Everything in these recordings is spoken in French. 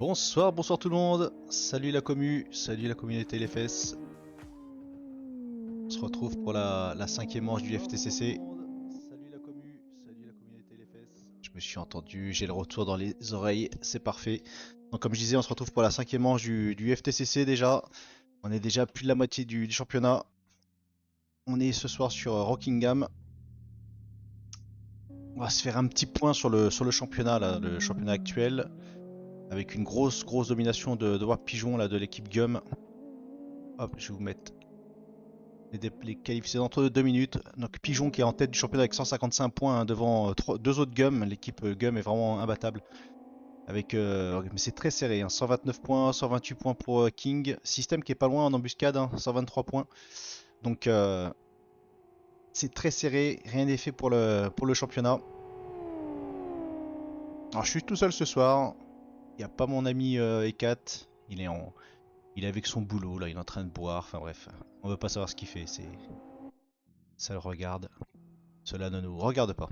Bonsoir, bonsoir tout le monde. Salut la salut la communauté LFS. On se retrouve pour la cinquième manche du FTCC. Salut la salut la communauté LFS. Je me suis entendu, j'ai le retour dans les oreilles, c'est parfait. Donc comme je disais, on se retrouve pour la cinquième manche du FTCC déjà. On est déjà plus de la moitié du championnat. On est ce soir sur Rockingham. On va se faire un petit point sur le championnat, là, le championnat actuel. Avec une grosse domination de Wap Pigeon là, de l'équipe Gum. Hop, je vais vous mettre les qualifiés entre 2 minutes. Donc Pigeon qui est en tête du championnat avec 155 points, hein, devant deux autres Gum. L'équipe Gum est vraiment imbattable. Mais c'est très serré, hein. 129 points, 128 points pour King. Système qui est pas loin en embuscade, hein, 123 points. Donc c'est très serré, rien n'est fait pour le championnat. Alors je suis tout seul ce soir. Il n'y a pas mon ami Ekat. Il est avec son boulot, là, il est en train de boire. Enfin bref, on veut pas savoir ce qu'il fait. Ça le regarde. Cela ne nous regarde pas.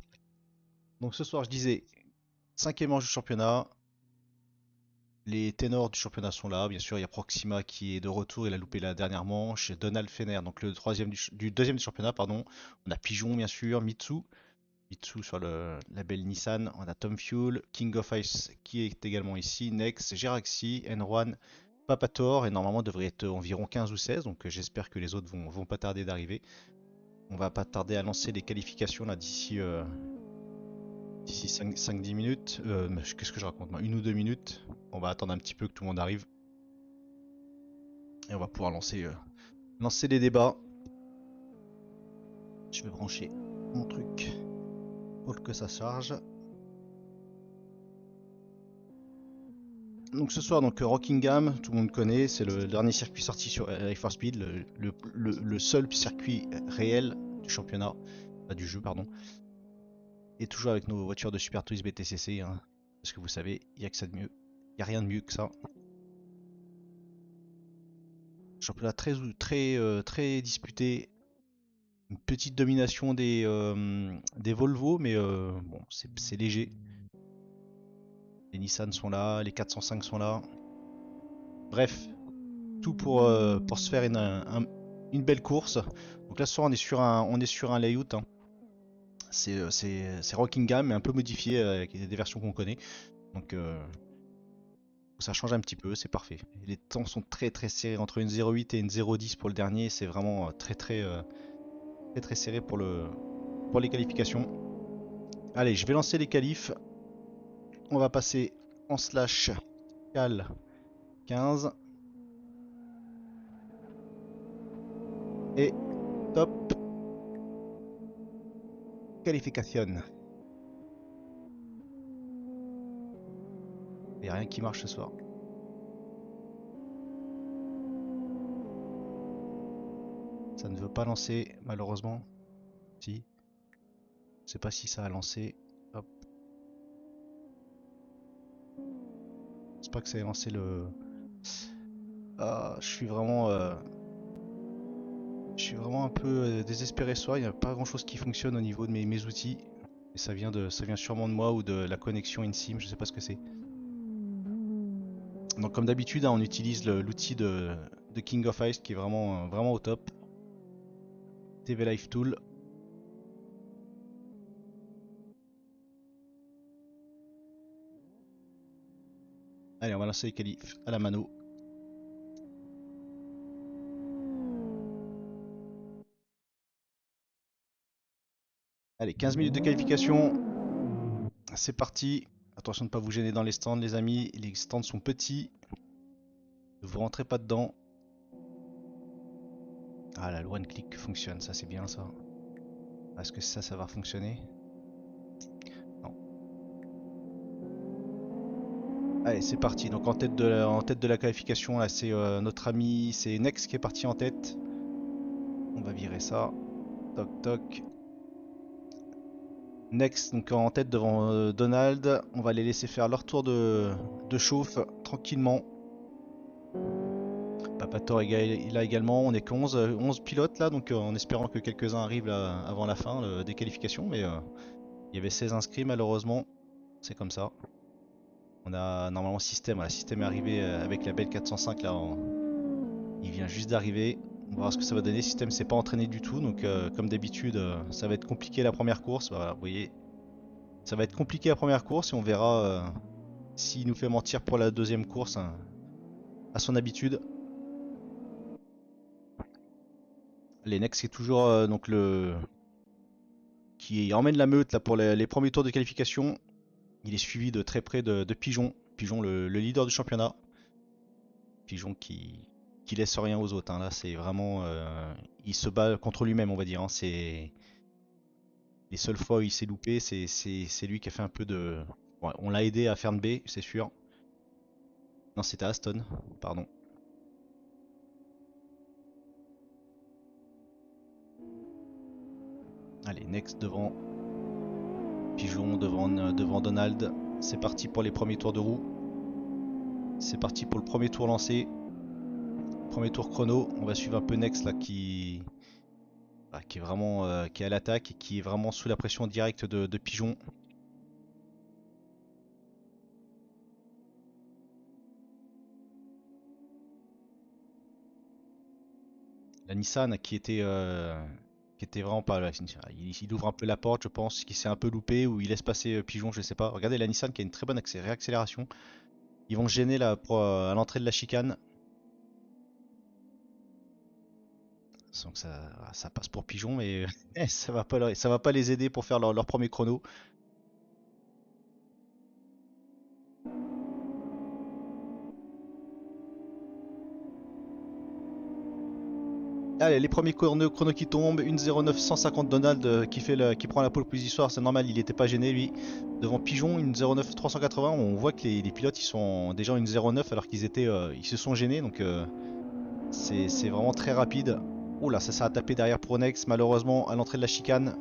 Donc ce soir, je disais, cinquième manche du championnat. Les ténors du championnat sont là. Bien sûr, il y a Proxima qui est de retour. Il a loupé la dernière manche. Donald Fener, donc le troisième du deuxième du championnat, pardon. On a Pigeon, bien sûr. Mitsu. Mitsu sur le label Nissan. On a Tom Fuel. King of Ice qui est également ici. Nex, Geraxi, N1, Papator. Et normalement, devrait être environ 15 ou 16. Donc j'espère que les autres vont pas tarder d'arriver. On va pas tarder à lancer les qualifications là d'ici 5-10 minutes. Qu'est-ce que je raconte moi, 1 ou 2 minutes. On va attendre un petit peu que tout le monde arrive. Et on va pouvoir lancer les débats. Je vais brancher mon truc pour que ça charge. Donc ce soir, Rockingham, tout le monde connaît, c'est le dernier circuit sorti sur Life Speed, le seul circuit réel du championnat, du jeu, pardon. Et toujours avec nos voitures de Super Twiz BTCC, hein, parce que vous savez, il n'y a que ça de mieux. Il n'y a rien de mieux que ça. Championnat très disputé. Une petite domination des Volvo, mais bon, c'est léger. Les Nissan sont là, les 405 sont là. Bref, tout pour se faire une belle course. Donc là, ce soir, on est sur un layout, hein. C'est Rockingham, mais un peu modifié avec des versions qu'on connaît. Donc ça change un petit peu, c'est parfait. Les temps sont très serrés entre une 0,8 et une 0,10 pour le dernier. C'est vraiment très serré pour les qualifications. Allez, je vais lancer les qualifs. On va passer en slash cal 15. Et top qualification. Il n'y a rien qui marche ce soir. Ça ne veut pas lancer, malheureusement. Si. Je sais pas si ça a lancé. Hop. Je sais pas que ça ait lancé le. Ah, je suis vraiment un peu désespéré ce soir. Il n'y a pas grand chose qui fonctionne au niveau de mes outils. Et ça vient sûrement de moi ou de la connexion InSim, je sais pas ce que c'est. Donc comme d'habitude, hein, on utilise l'outil de King of Ice qui est vraiment au top. TV Live Tool. Allez, on va lancer les qualifs à la mano. Allez, 15 minutes de qualification. C'est parti. Attention de ne pas vous gêner dans les stands, les amis. Les stands sont petits. Ne vous rentrez pas dedans. Ah, la one click fonctionne, ça c'est bien ça. Est-ce que ça va fonctionner? Non. Allez, c'est parti. Donc en tête de la qualification, là c'est notre ami, c'est Nex qui est parti en tête. On va virer ça. Toc toc. Next, donc en tête devant Donald. On va les laisser faire leur tour de chauffe tranquillement. Papator il a également. On est que 11 pilotes là, donc en espérant que quelques-uns arrivent là, avant la fin des qualifications. Mais il y avait 16 inscrits malheureusement. C'est comme ça. On a normalement système. Voilà, système est arrivé avec la belle 405 là. Il vient juste d'arriver. On va voir ce que ça va donner. Système s'est pas entraîné du tout. Donc comme d'habitude, ça va être compliqué la première course. Voilà, vous voyez. Ça va être compliqué la première course et on verra s'il nous fait mentir pour la deuxième course, hein, à son habitude. Les Nex est toujours donc qui emmène la meute là pour les premiers tours de qualification. Il est suivi de très près de Pigeon. Pigeon le leader du championnat. Pigeon qui laisse rien aux autres, hein. Là c'est vraiment il se bat contre lui-même, on va dire, hein. C'est les seules fois où il s'est loupé, c'est lui qui a fait un peu de. Ouais, on l'a aidé à faire une B, c'est sûr. Non, c'était Aston, pardon. Allez, next devant Pigeon, devant Donald. C'est parti pour les premiers tours de roue. C'est parti pour le premier tour lancé. Premier tour chrono. On va suivre un peu Next là qui est vraiment qui est à l'attaque et qui est vraiment sous la pression directe de Pigeon. La Nissan qui était vraiment pas là. Il ouvre un peu la porte, je pense, qui s'est un peu loupé ou il laisse passer Pigeon, je sais pas. Regardez la Nissan qui a une très bonne réaccélération. Ils vont gêner là à l'entrée de la chicane. Donc ça passe pour Pigeon, mais ça va pas les aider pour faire leur premier chrono. Allez, les premiers chronos qui tombent, 1.09 150 Donald qui prend la pole position, c'est normal, il n'était pas gêné lui. Devant Pigeon, 1.09 380, on voit que les pilotes ils sont déjà en 1.09 alors ils se sont gênés, donc c'est vraiment très rapide. Oh là, ça a tapé derrière pour Nex, malheureusement à l'entrée de la chicane.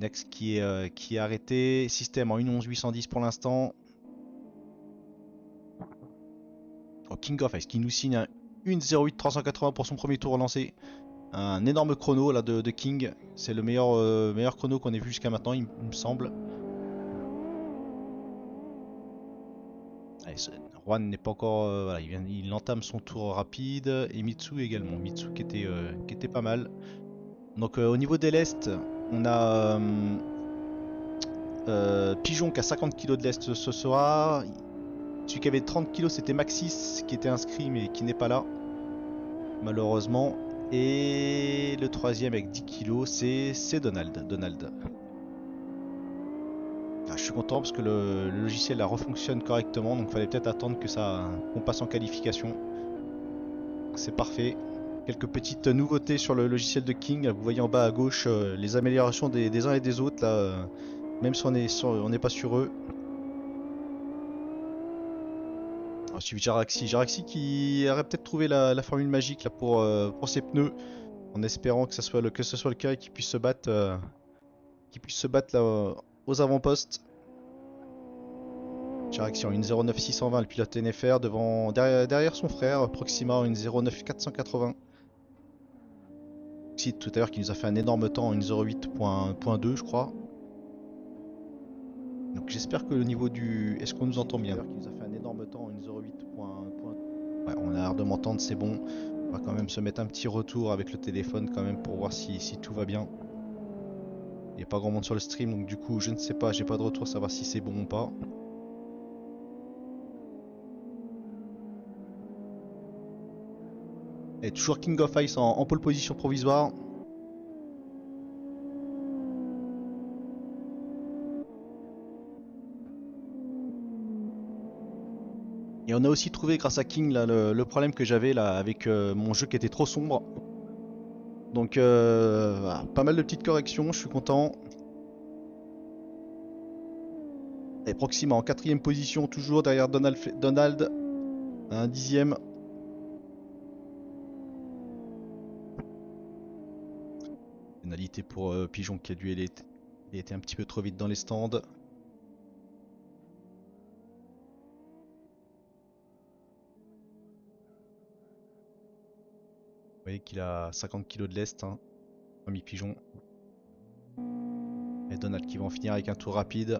Nex qui est arrêté, système en 1.11 810 pour l'instant. Oh, King of Ice qui nous signe un 1.08 380 pour son premier tour lancé. Un énorme chrono là de King. C'est le meilleur chrono qu'on ait vu jusqu'à maintenant, il me semble. Allez, Juan n'est pas encore. Voilà, il entame son tour rapide. Et Mitsu également. Mitsu qui était pas mal. Donc au niveau des lestes, on a Pigeon qui a 50 kg de lest ce soir. Celui qui avait 30 kg c'était Maxis qui était inscrit mais qui n'est pas là. Malheureusement. Et le troisième avec 10 kilos, c'est Donald. Ah, je suis content parce que le logiciel là refonctionne correctement, donc il fallait peut-être attendre qu'on passe en qualification. C'est parfait. Quelques petites nouveautés sur le logiciel de King. Vous voyez en bas à gauche les améliorations des uns et des autres là, même si on n'est pas sur eux. On suit Jaraxi qui aurait peut-être trouvé la formule magique là pour ses pneus, en espérant que ce soit le cas et qu'il puisse se battre là aux avant-postes. Jaraxi en 1.09 620, le pilote NFR derrière son frère, Proxima en 1.09 480. Tout à l'heure qui nous a fait un énorme temps en 1.08.2 je crois. Donc j'espère que le niveau du... Est-ce qu'on nous entend bien? Qui nous a fait un énorme temps en 1.08.2. Ouais, on a l'air de m'entendre, c'est bon. On va quand même se mettre un petit retour avec le téléphone quand même pour voir si tout va bien. Il n'y a pas grand monde sur le stream donc du coup je ne sais pas, j'ai pas de retour savoir si c'est bon ou pas. Et toujours King of Ice en pole position provisoire. Et on a aussi trouvé grâce à King là, le problème que j'avais là avec mon jeu qui était trop sombre. Donc voilà, pas mal de petites corrections, je suis content. Et Proxima en quatrième position, toujours derrière Donald à un dixième. Pénalité pour Pigeon qui a dû il a été un petit peu trop vite dans les stands. Vous voyez qu'il a 50 kg de lest, hein, ami Pigeon. Et Donald qui va en finir avec un tour rapide.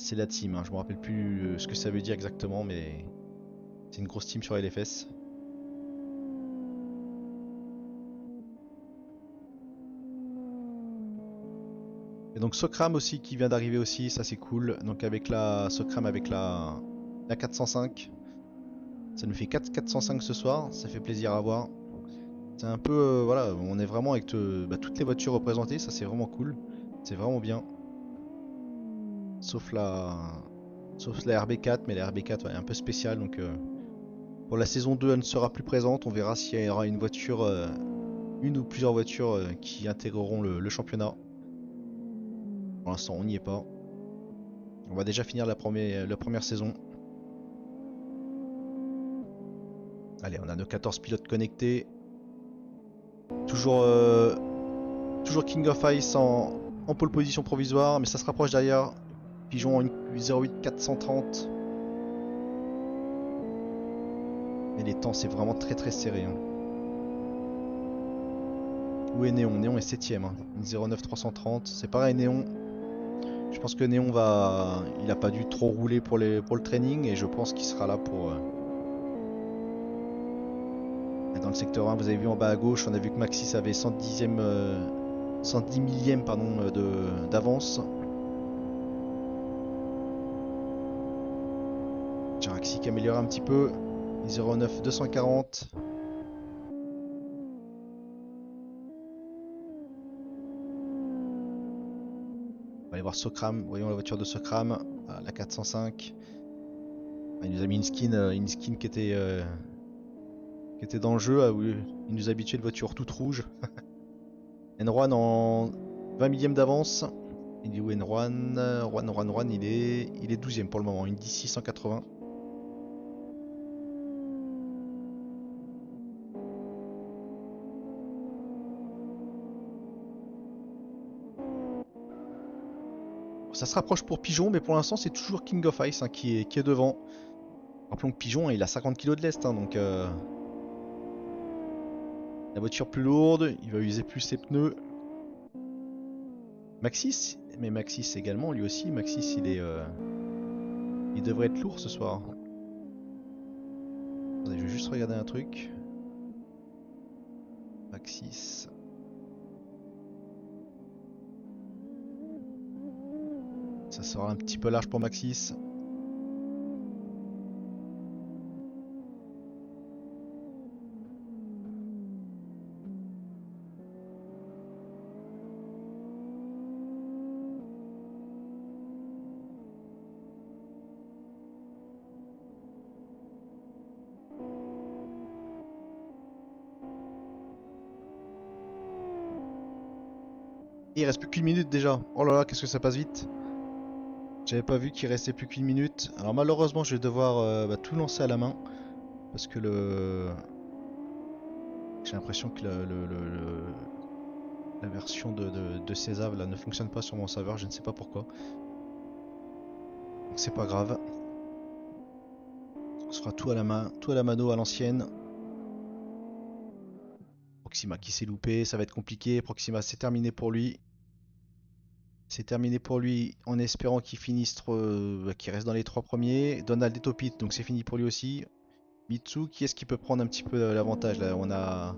C'est la team, hein. Je me rappelle plus ce que ça veut dire exactement, mais c'est une grosse team sur LFS. Et donc Socram aussi qui vient d'arriver aussi, ça c'est cool. Donc avec la Socram avec la 405. Ça nous fait 405 ce soir, ça fait plaisir à voir. C'est un peu, voilà, on est vraiment avec toutes les voitures représentées, ça c'est vraiment cool. C'est vraiment bien. Sauf la RB4, mais la RB4 ouais, est un peu spéciale, donc pour la saison 2 elle ne sera plus présente. On verra s'il y aura une voiture, une ou plusieurs voitures qui intégreront le championnat. Pour l'instant on n'y est pas. On va déjà finir la première saison. Allez, on a nos 14 pilotes connectés. Toujours, toujours King of Ice en pole position provisoire, mais ça se rapproche derrière. Pigeon en 08 430. Et les temps, c'est vraiment très très serré. Hein. Où est Néon? Néon est 7ème. Hein. Une 09 330. C'est pareil, Néon. Je pense que Néon va. Il a pas dû trop rouler pour le training et je pense qu'il sera là pour. Dans le secteur 1, vous avez vu en bas à gauche, on a vu que Maxis avait 110e, 110 millième pardon, d'avance. Jaraxi qui améliore un petit peu. 09 240. On va aller voir Socram. Voyons la voiture de Socram. La 405. Il nous a mis une skin qui était dans le jeu. Il nous a habitué de voiture toute rouge. N1 en 20 millième d'avance. Il est où N1? Juan, il est 12ème pour le moment. Une 10 680. Ça se rapproche pour Pigeon, mais pour l'instant c'est toujours King of Ice hein, qui est devant. Rappelons que Pigeon il a 50 kg de lest, hein, donc la voiture plus lourde, il va user plus ses pneus. Maxis, mais Maxis également, lui aussi, Maxis il devrait être lourd ce soir. Attendez, je vais juste regarder un truc. Maxis. Ça sera un petit peu large pour Maxis. Il reste plus qu'une minute déjà. Oh là là, qu'est-ce que ça passe vite. J'avais pas vu qu'il restait plus qu'une minute. Alors malheureusement, je vais devoir tout lancer à la main. Parce que j'ai l'impression que la version de César là, ne fonctionne pas sur mon serveur. Je ne sais pas pourquoi. Donc c'est pas grave. On se fera tout à la main, tout à la mano à l'ancienne. Proxima qui s'est loupé, ça va être compliqué. Proxima, c'est terminé pour lui. C'est terminé pour lui en espérant qu'il finisse, qu'il reste dans les 3 premiers. Donald est au pit, donc c'est fini pour lui aussi. Mitsu, qui est-ce qui peut prendre un petit peu l'avantage là? On a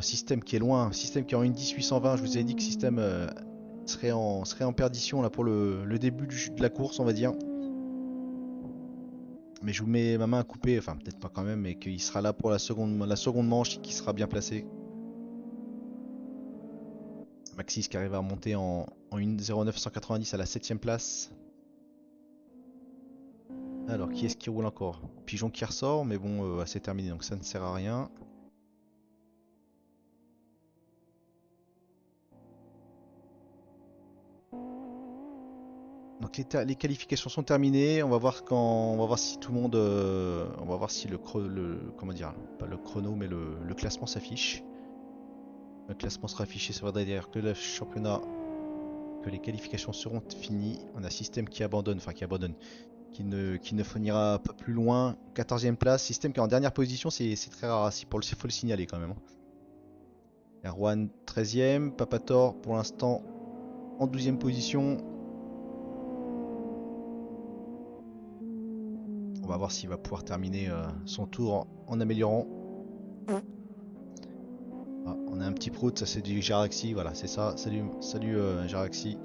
Système qui est loin, Système qui est en une 10 820. Je vous ai dit que Système serait en perdition là pour le début de la course, on va dire. Mais je vous mets ma main à couper, enfin peut-être pas quand même, mais qu'il sera là pour la seconde manche et qu'il sera bien placé. Maxis qui arrive à remonter en 1.09 190 à la 7ème place. Alors qui est-ce qui roule encore? Pigeon qui ressort, mais bon, c'est terminé donc ça ne sert à rien. Donc les qualifications sont terminées. On va voir si tout le monde, on va voir si comment dire, pas le chrono, mais le classement s'affiche. Le classement sera affiché, ça veut dire que le championnat, que les qualifications seront finies. On a Système qui abandonne, qui ne finira pas plus loin. 14ème place, Système qui est en dernière position, c'est très rare. Il faut le signaler quand même. Erwan 13ème, Papator pour l'instant en 12ème position. va voir s'il va pouvoir terminer son tour en améliorant. Ah, on a un petit prout, ça c'est du Jaraxi, voilà, c'est ça. Salut, salut Jaraxi.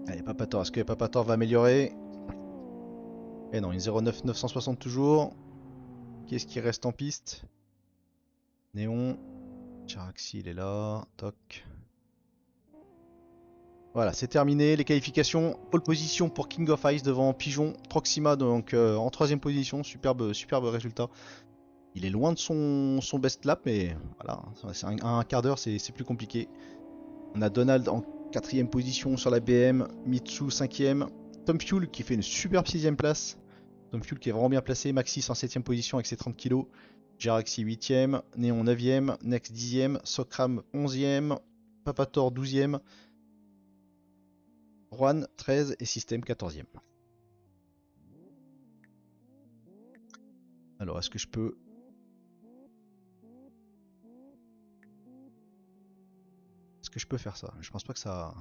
Allez, Papator, est-ce que Papator va améliorer? Eh non, une 09 960 toujours. Qu'est-ce qui reste en piste? Néon. Jaraxi, il est là. Toc. Voilà, c'est terminé. Les qualifications. Pole position pour King of Ice devant Pigeon. Proxima donc en troisième position. Superbe, superbe résultat. Il est loin de son best lap, mais voilà, c'est un quart d'heure, c'est plus compliqué. On a Donald en quatrième position sur la BM. Mitsu cinquième. Tom Fuel qui fait une superbe sixième place. Tom Fuel qui est vraiment bien placé. Maxis en septième position avec ses 30 kg. Jaraxi 8ème. Néon 9ème. Nex 10ème. Sokram 11ème. Papator 12ème. Juan 13 et System 14ème. Alors, est-ce que je peux... Est-ce que je peux faire ça? Je pense pas que ça...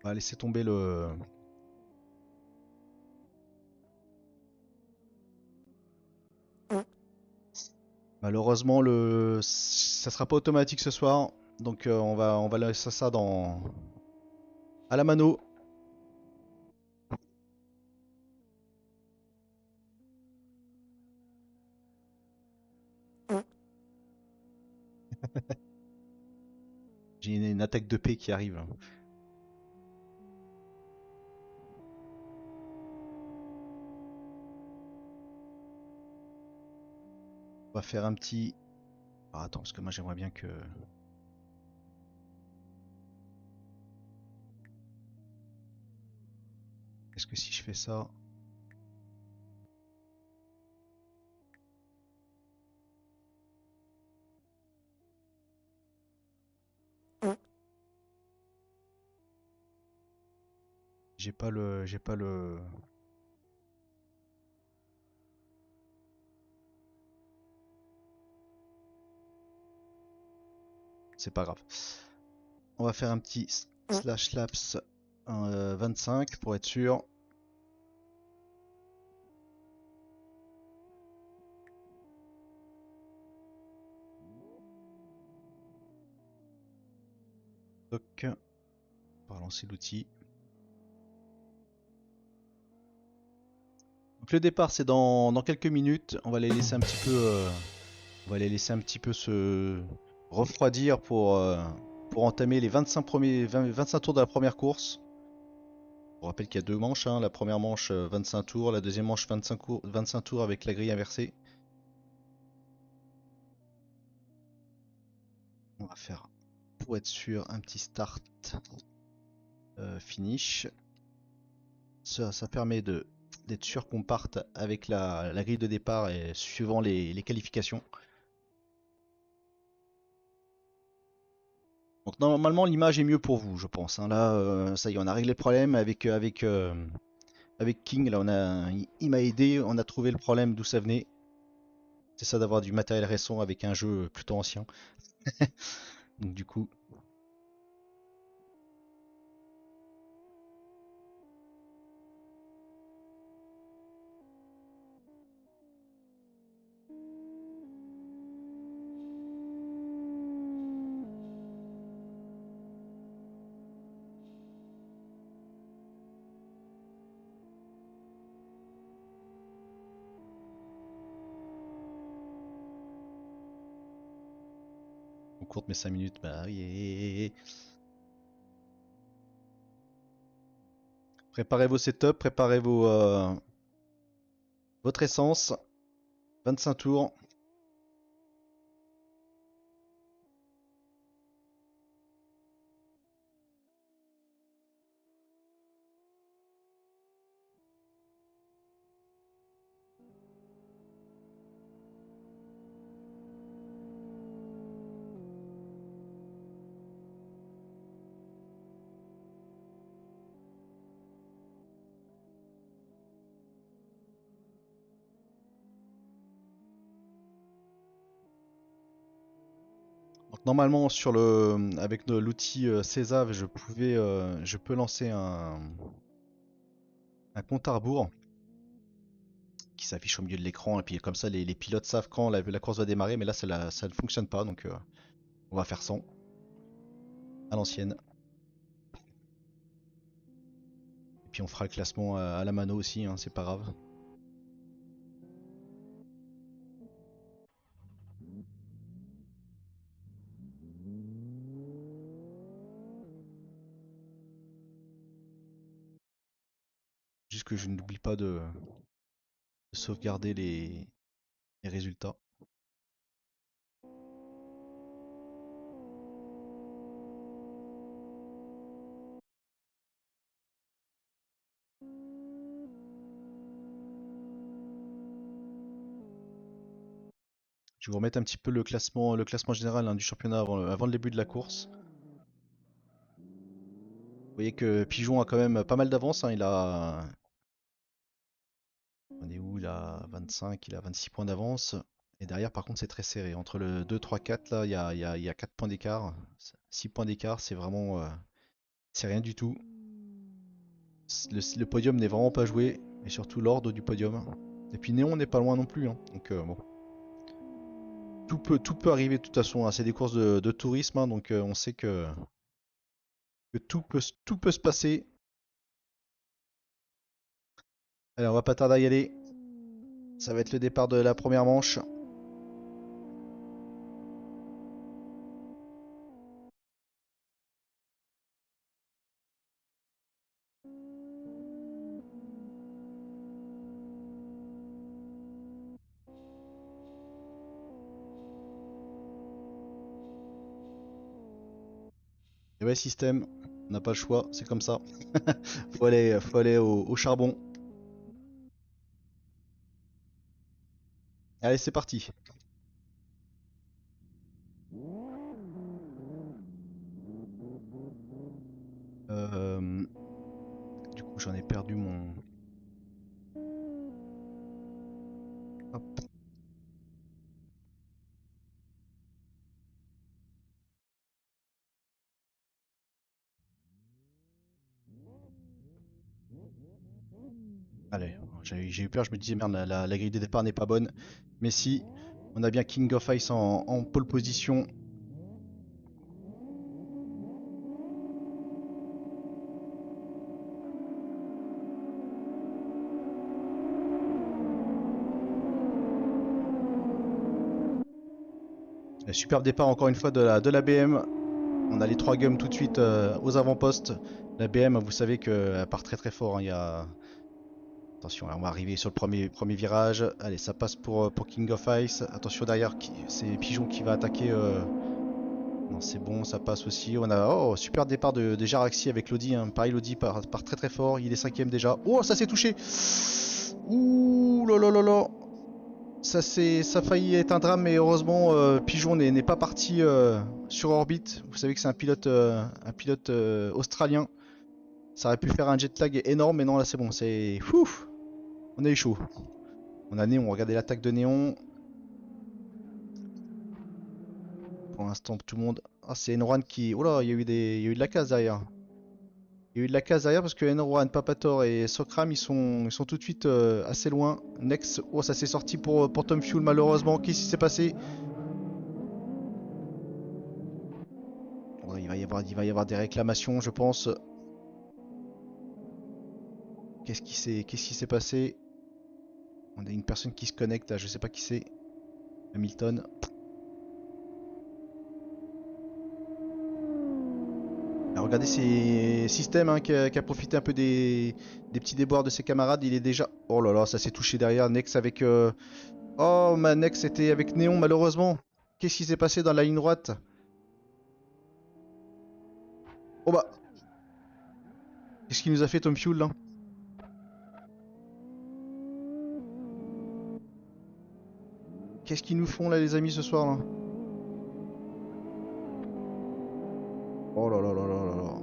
On va laisser tomber le... Malheureusement, ça sera pas automatique ce soir. Donc on va laisser ça dans... à la mano. J'ai une attaque de paix qui arrive. On va faire un petit... Ah, attends, parce que moi j'aimerais bien que... Est-ce que si je fais ça... J'ai pas le... J'ai pas le... C'est pas grave. On va faire un petit slash laps 25 pour être sûr. Donc, on va lancer l'outil. Donc le départ c'est dans quelques minutes. On va les laisser un petit peu, on va les laisser un petit peu se refroidir pour entamer les 25 tours de la première course. On rappelle qu'il y a deux manches, hein. La première manche 25 tours, la deuxième manche 25 tours avec la grille inversée. On va faire, pour être sûr, un petit start finish. Ça permet d'être sûr qu'on parte avec la grille de départ et suivant les qualifications. Donc normalement l'image est mieux pour vous, je pense, hein. Là, ça y est, on a réglé le problème avec King. Là, il m'a aidé, on a trouvé le problème d'où ça venait. C'est ça d'avoir du matériel récent avec un jeu plutôt ancien. Donc du coup, on courte mes 5 minutes, bah oui. Préparez vos setups, préparez votre essence. 25 tours. Normalement sur avec l'outil César, je peux lancer un compte à rebours qui s'affiche au milieu de l'écran et puis comme ça les pilotes savent quand la course va démarrer, mais là ça ne fonctionne pas donc on va faire sans à l'ancienne. Et puis on fera le classement à la mano aussi, hein, c'est pas grave. Juste que je n'oublie pas de sauvegarder les résultats. Je vais vous remettre un petit peu le classement général hein, du championnat avant le début de la course. Vous voyez que Pigeon a quand même pas mal d'avance, hein, il a... On est où? Il a 25, il a 26 points d'avance. Et derrière par contre c'est très serré. Entre le 2, 3, 4 là, il y a 4 points d'écart. 6 points d'écart, c'est vraiment... c'est rien du tout. Le podium n'est vraiment pas joué. Et surtout l'ordre du podium. Et puis Néon n'est pas loin non plus. Hein. Donc bon. Tout peut arriver de toute façon. Hein. C'est des courses de tourisme. Hein, donc on sait que tout peut se passer. Allez, on va pas tarder à y aller. Ça va être le départ de la première manche. Et ouais, système, on n'a pas le choix, c'est comme ça. Faut aller au charbon. Allez, c'est parti. Euh, du coup, j'en ai perdu mon... Hop. Allez, j'ai eu peur, je me disais merde, la grille de départ n'est pas bonne. Mais si, on a bien King of Ice en pole position. Superbe départ encore une fois de la BM. On a les 3 gums tout de suite aux avant-postes. La BM, vous savez qu'elle part très très fort. Hein. Il y a... Attention, on va arriver sur le premier virage. Allez, ça passe pour King of Ice. Attention derrière, c'est Pigeon qui va attaquer. Non, c'est bon, ça passe aussi. On a super départ de Jaraxi avec Lodi. Hein. Pareil, Lodi part très très fort. Il est 5ème déjà. Oh, ça s'est touché. Ouh là là là là. Ça a failli être un drame, mais heureusement, Pigeon n'est pas parti sur orbite. Vous savez que c'est un pilote australien. Ça aurait pu faire un jet lag énorme, mais non, là c'est bon. C'est. Ouf. On a eu chaud. On a Néon, regardez l'attaque de Néon. Pour l'instant, tout le monde. Ah, c'est Enron qui. Oh là, il y a eu de la casse derrière. Il y a eu de la casse derrière parce que Enron, Papator et Sokram ils sont tout de suite assez loin. Next, oh ça s'est sorti pour Tom Fuel malheureusement. Qu'est-ce qui s'est passé? Oh, il va y avoir des réclamations je pense. Qu'est-ce qui s'est passé? On a une personne qui se connecte là, je sais pas qui c'est. Hamilton. Alors, regardez ces systèmes hein, qui a profité un peu des petits déboires de ses camarades. Il est déjà. Oh là là, ça s'est touché derrière. Nex avec. Oh, ma Nex était avec Néon malheureusement. Qu'est-ce qui s'est passé dans la ligne droite? Oh bah. Qu'est-ce qu'il nous a fait Tom Fuel là? Qu'est-ce qu'ils nous font là les amis ce soir là? Oh là là là là là là.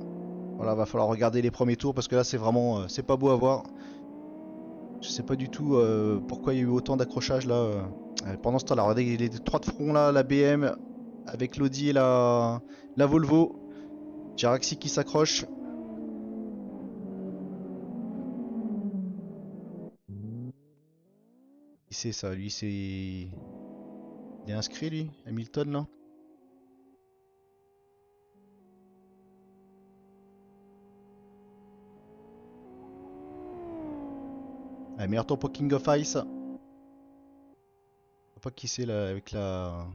Voilà, va falloir regarder les premiers tours parce que là c'est vraiment. C'est pas beau à voir. Je sais pas du tout pourquoi il y a eu autant d'accrochages là. Pendant ce temps-là, regardez les 3 de front là, la BM. avec l'Audi et la Volvo. Jaraxi qui s'accroche. Qui c'est ça? Lui, c'est... Il est inscrit, lui? Hamilton, là? Ah, meilleur temps pour King of Ice. Je sais pas qui c'est, là, avec la...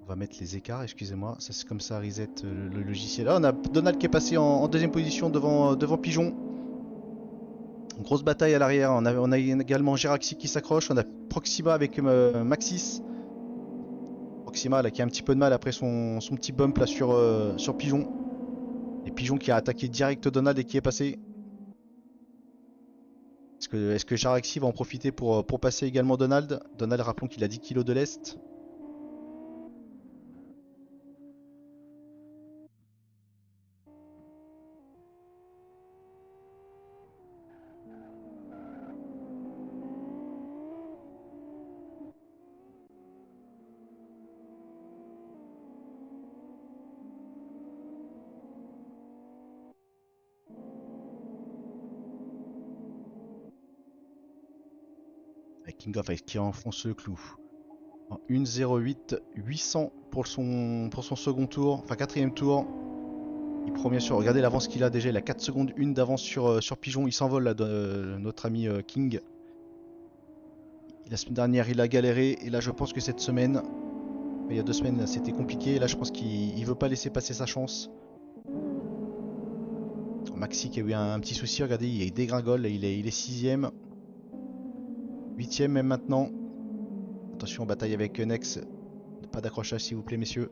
On va mettre les écarts, excusez-moi. Ça, c'est comme ça, reset le logiciel. Ah, on a Donald qui est passé en deuxième position devant Pigeon. Grosse bataille à l'arrière. On a également Jeraxi qui s'accroche. On a Proxima avec Maxis. Proxima là, qui a un petit peu de mal après son petit bump là sur Pigeon. Et Pigeon qui a attaqué direct Donald et qui est passé. Est-ce que Jaraxi va en profiter pour passer également Donald? Donald, rappelons qu'il a 10 kilos de lest. Et King of Ice qui enfonce le clou. En 1.08, 800 pour son second tour, enfin quatrième tour. Il premier sur. Regardez l'avance qu'il a déjà. Il a 4 secondes 1 d'avance sur Pigeon. Il s'envole là, notre ami King. La semaine dernière, il a galéré. Et là, je pense que cette semaine, il y a 2 semaines, c'était compliqué. Là, je pense qu'il veut pas laisser passer sa chance. Maxi qui a eu un petit souci. Regardez, il dégringole. Il est 6ème. 8ème même maintenant. Attention, bataille avec Nex. Pas d'accrochage, s'il vous plaît, messieurs.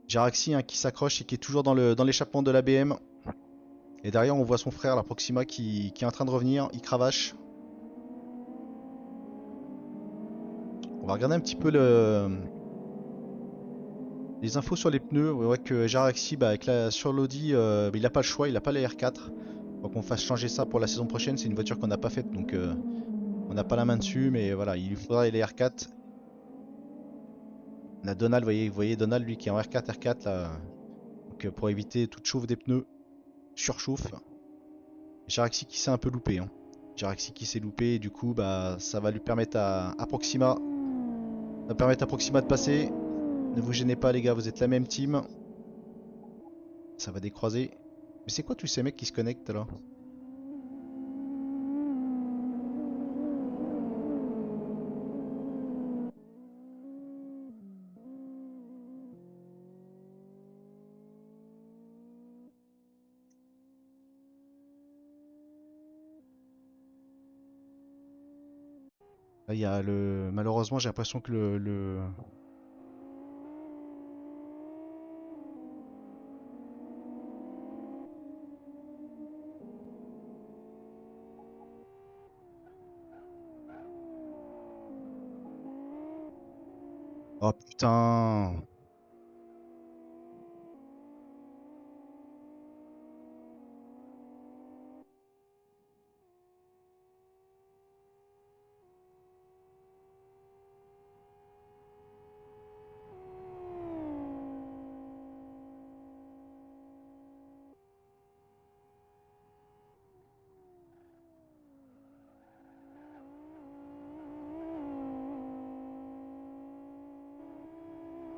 Jaraxi hein, qui s'accroche et qui est toujours dans l'échappement de la BM. Et derrière, on voit son frère, la Proxima, qui est en train de revenir. Il cravache. On va regarder un petit peu les infos sur les pneus. On voit que Jaraxi, bah, sur l'Audi, il n'a pas le choix, il n'a pas les R4. Faut qu'on fasse changer ça pour la saison prochaine. C'est une voiture qu'on n'a pas faite, donc on n'a pas la main dessus. Mais voilà, il lui faudra les R4. On a Donald, vous voyez Donald, lui, qui est en R4, R4, là. Donc pour éviter toute chauffe des pneus, surchauffe. Jaraxi qui s'est un peu loupé. Hein. Jaraxi qui s'est loupé, et du coup, bah, ça va lui permettre à Proxima. Ça va permettre à Proxima de passer. Ne vous gênez pas les gars, vous êtes la même team. Ça va décroiser. Mais c'est quoi tous ces mecs qui se connectent là? Là, il y a le... Malheureusement, j'ai l'impression que Oh putain!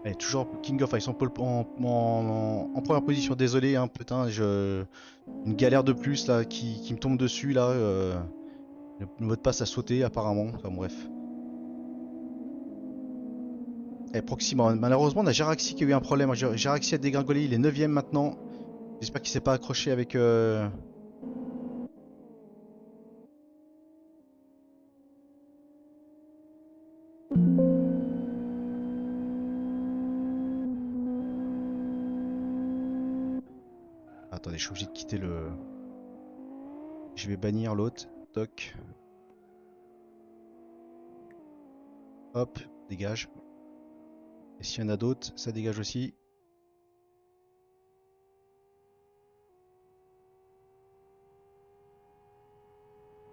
Allez, toujours King of Ice en première position. Désolé, hein, putain, une galère de plus là qui me tombe dessus là. Le mot de passe a sauté apparemment. Enfin bref. Et Proxima, malheureusement, on a Jaraxi qui a eu un problème. Jaraxi a dégringolé, il est 9ème maintenant. J'espère qu'il s'est pas accroché avec. Attendez, je suis obligé de quitter le. Je vais bannir l'autre. Toc. Hop, dégage. Et s'il y en a d'autres, ça dégage aussi.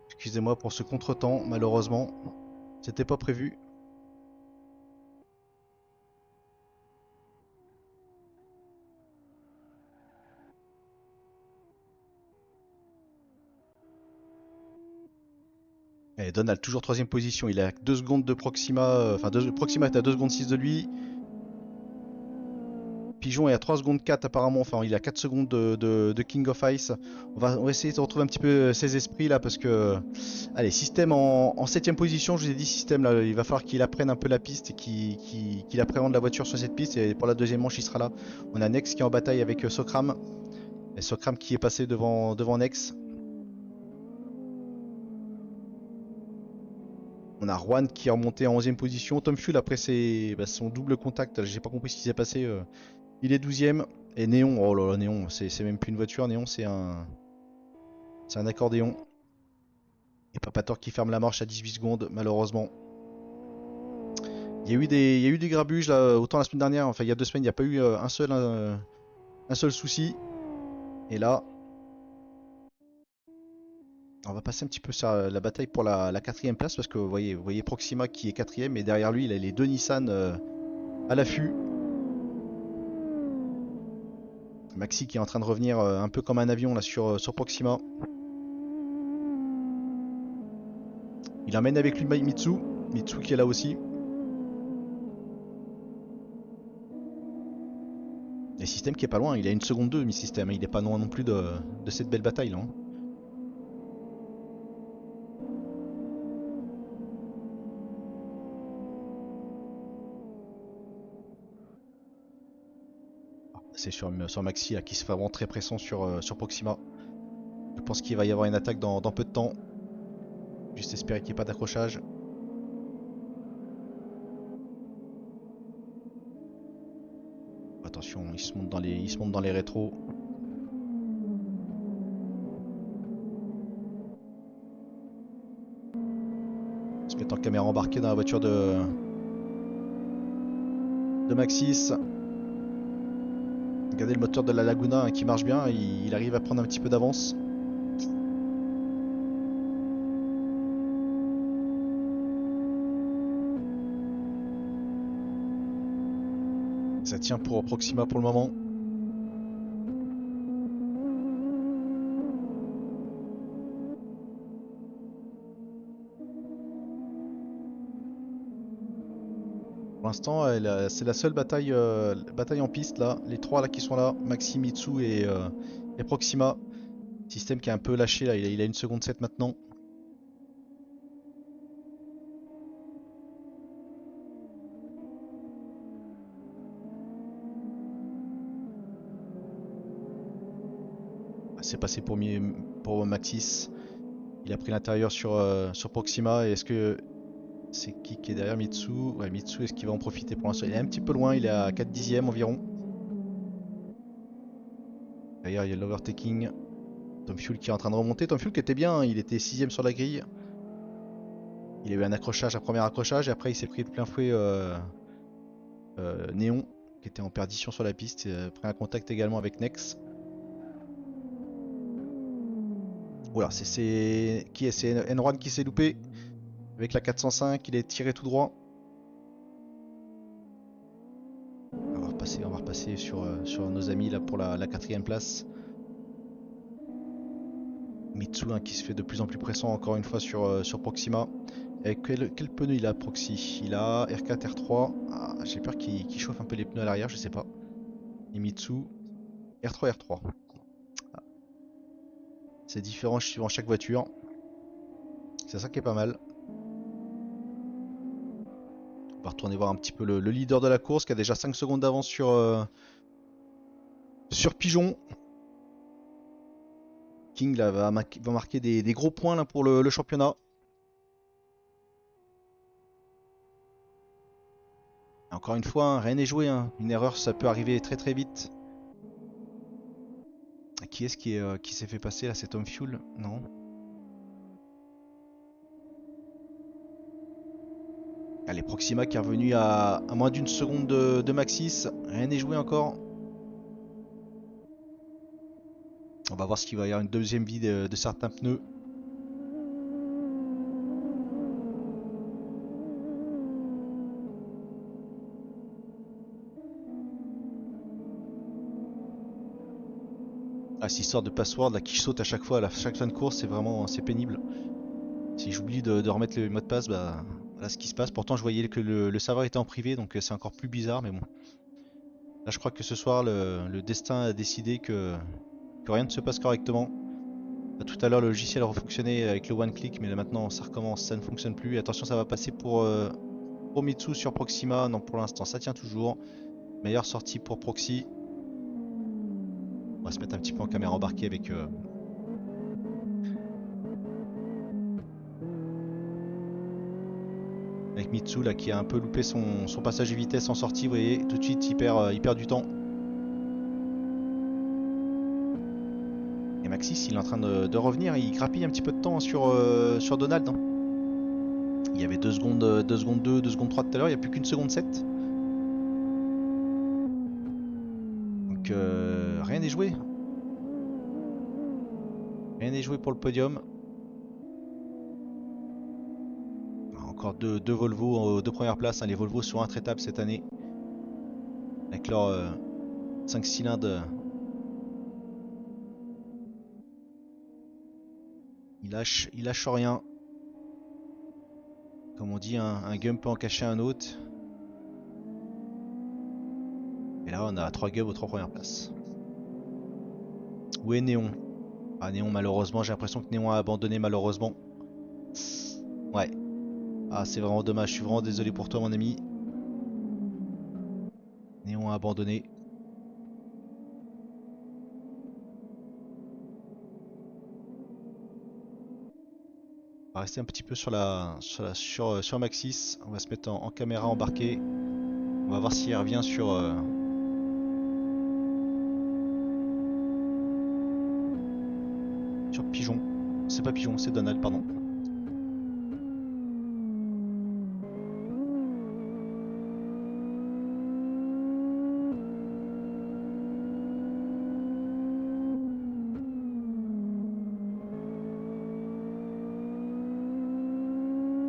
Excusez-moi pour ce contretemps, malheureusement. C'était pas prévu. Et Donald, toujours troisième position. Il est à 2 secondes de Proxima. Enfin, Proxima est à 2 secondes 6 de lui. Pigeon est à 3 secondes 4 apparemment. Enfin, il est à 4 secondes de King of Ice. On va essayer de retrouver un petit peu ses esprits là parce que. Allez, système en 7ème position. Je vous ai dit, système là, il va falloir qu'il apprenne un peu la piste et qu'il appréhende la voiture sur cette piste. Et pour la deuxième manche, il sera là. On a Nex qui est en bataille avec Sokram. Et Sokram qui est passé devant Nex. On a Juan qui est remonté en 11ème position. Tom Fuel après son double contact. J'ai pas compris ce qui s'est passé. Il est 12ème. Et Néon, oh là là, Néon, c'est même plus une voiture. Néon, c'est un accordéon. Et Papator qui ferme la marche à 18 secondes, malheureusement. Il y a eu des grabuges là, autant la semaine dernière, enfin il y a 2 semaines, il n'y a pas eu un seul souci. Et là, on va passer un petit peu sur la bataille pour la 4ème place parce que vous voyez Proxima qui est 4ème et derrière lui il a les 2 Nissan à l'affût. Maxi qui est en train de revenir un peu comme un avion là sur Proxima. Il emmène avec lui Mitsu. Mitsu qui est là aussi. Et Système qui est pas loin, il a 1 seconde 2 Mi-Système, il est pas loin non plus de cette belle bataille là. C'est sur Maxi là, qui se fait vraiment très pressant sur Proxima. Je pense qu'il va y avoir une attaque dans peu de temps. Juste espérer qu'il n'y ait pas d'accrochage. Attention, il se monte dans les rétros. Il se met en caméra embarquée dans la voiture de Maxis. Regardez le moteur de la Laguna hein, qui marche bien. Il arrive à prendre un petit peu d'avance. Ça tient pour Proxima pour le moment. Pour l'instant, c'est la seule bataille en piste là. Les trois là qui sont là, Maxi, Mitsu et Proxima. Système qui est un peu lâché là, il a 1 seconde 7 maintenant. C'est passé pour Maxis. Il a pris l'intérieur sur Proxima. Et est-ce que c'est qui est derrière Mitsu? Ouais, Mitsu, est-ce qu'il va en profiter pour l'instant? Il est un petit peu loin, il est à 4 dixièmes environ. D'ailleurs, il y a l'overtaking. Tom Fuel qui est en train de remonter. Tom Fuel qui était bien, hein, il était 6ème sur la grille. Il a eu un accrochage, un premier accrochage, et après il s'est pris de plein fouet Néon, qui était en perdition sur la piste. Après un contact également avec Nex. Voilà, c'est qui est? C'est N1 qui s'est loupé. Avec la 405, il est tiré tout droit. On va repasser sur nos amis là pour la 4ème place. Mitsu hein, qui se fait de plus en plus pressant encore une fois sur Proxima. Et quel pneu il a Proxy? Il a R4, R3. Ah, j'ai peur qu'il chauffe un peu les pneus à l'arrière, je sais pas. Et Mitsu, R3, R3. Ah, c'est différent suivant chaque voiture. C'est ça qui est pas mal. On va retourner voir un petit peu le leader de la course qui a déjà 5 secondes d'avance sur Pigeon. King là, va marquer des gros points là, pour le championnat. Encore une fois, hein, rien n'est joué. Hein. Une erreur, ça peut arriver très très vite. Qui est-ce qui s'est fait passer là? C'est Tom Fuel? Non. Allez, Proxima qui est revenu à moins d'1 seconde de Maxis. Rien n'est joué encore. On va voir s'il va y avoir une deuxième vie de certains pneus. Ah, cette histoire de password là qui saute à chaque fois, à chaque fin de course, c'est vraiment c'est pénible. Si j'oublie de remettre le mot de passe, bah voilà ce qui se passe. Pourtant, je voyais que le serveur était en privé, donc c'est encore plus bizarre, mais bon. Là, je crois que ce soir, le destin a décidé que rien ne se passe correctement. Tout à l'heure, le logiciel refonctionnait avec le one click, mais là maintenant, ça recommence, ça ne fonctionne plus. Et attention, ça va passer pour Mitsu sur Proxima. Non, pour l'instant, ça tient toujours. Meilleure sortie pour Proxy. On va se mettre un petit peu en caméra embarquée avec Mitsu là qui a un peu loupé son passage de vitesse en sortie. Vous voyez, tout de suite, il perd du temps. Et Maxis, il est en train de revenir. Il grappille un petit peu de temps sur Donald, hein. Il y avait 2 secondes, 2 secondes 2, 2 secondes 3 tout à l'heure. Il n'y a plus qu'une seconde 7. Donc rien n'est joué. Rien n'est joué pour le podium. Encore deux Volvo aux 2 premières places, hein. Les Volvo sont intraitables cette année. Avec leur 5 cylindres. Ils lâchent rien. Comme on dit, un gun peut en cacher un autre. Et là, on a 3 gubs aux 3 premières places. Où est Néon? Ah, Néon, malheureusement, j'ai l'impression que Néon a abandonné, malheureusement. Ouais. Ah, c'est vraiment dommage. Je suis vraiment désolé pour toi, mon ami. Néon a abandonné. On va rester un petit peu sur Maxis. On va se mettre en caméra embarquée. On va voir s'il revient sur Pigeon. C'est pas Pigeon, c'est Donald, pardon.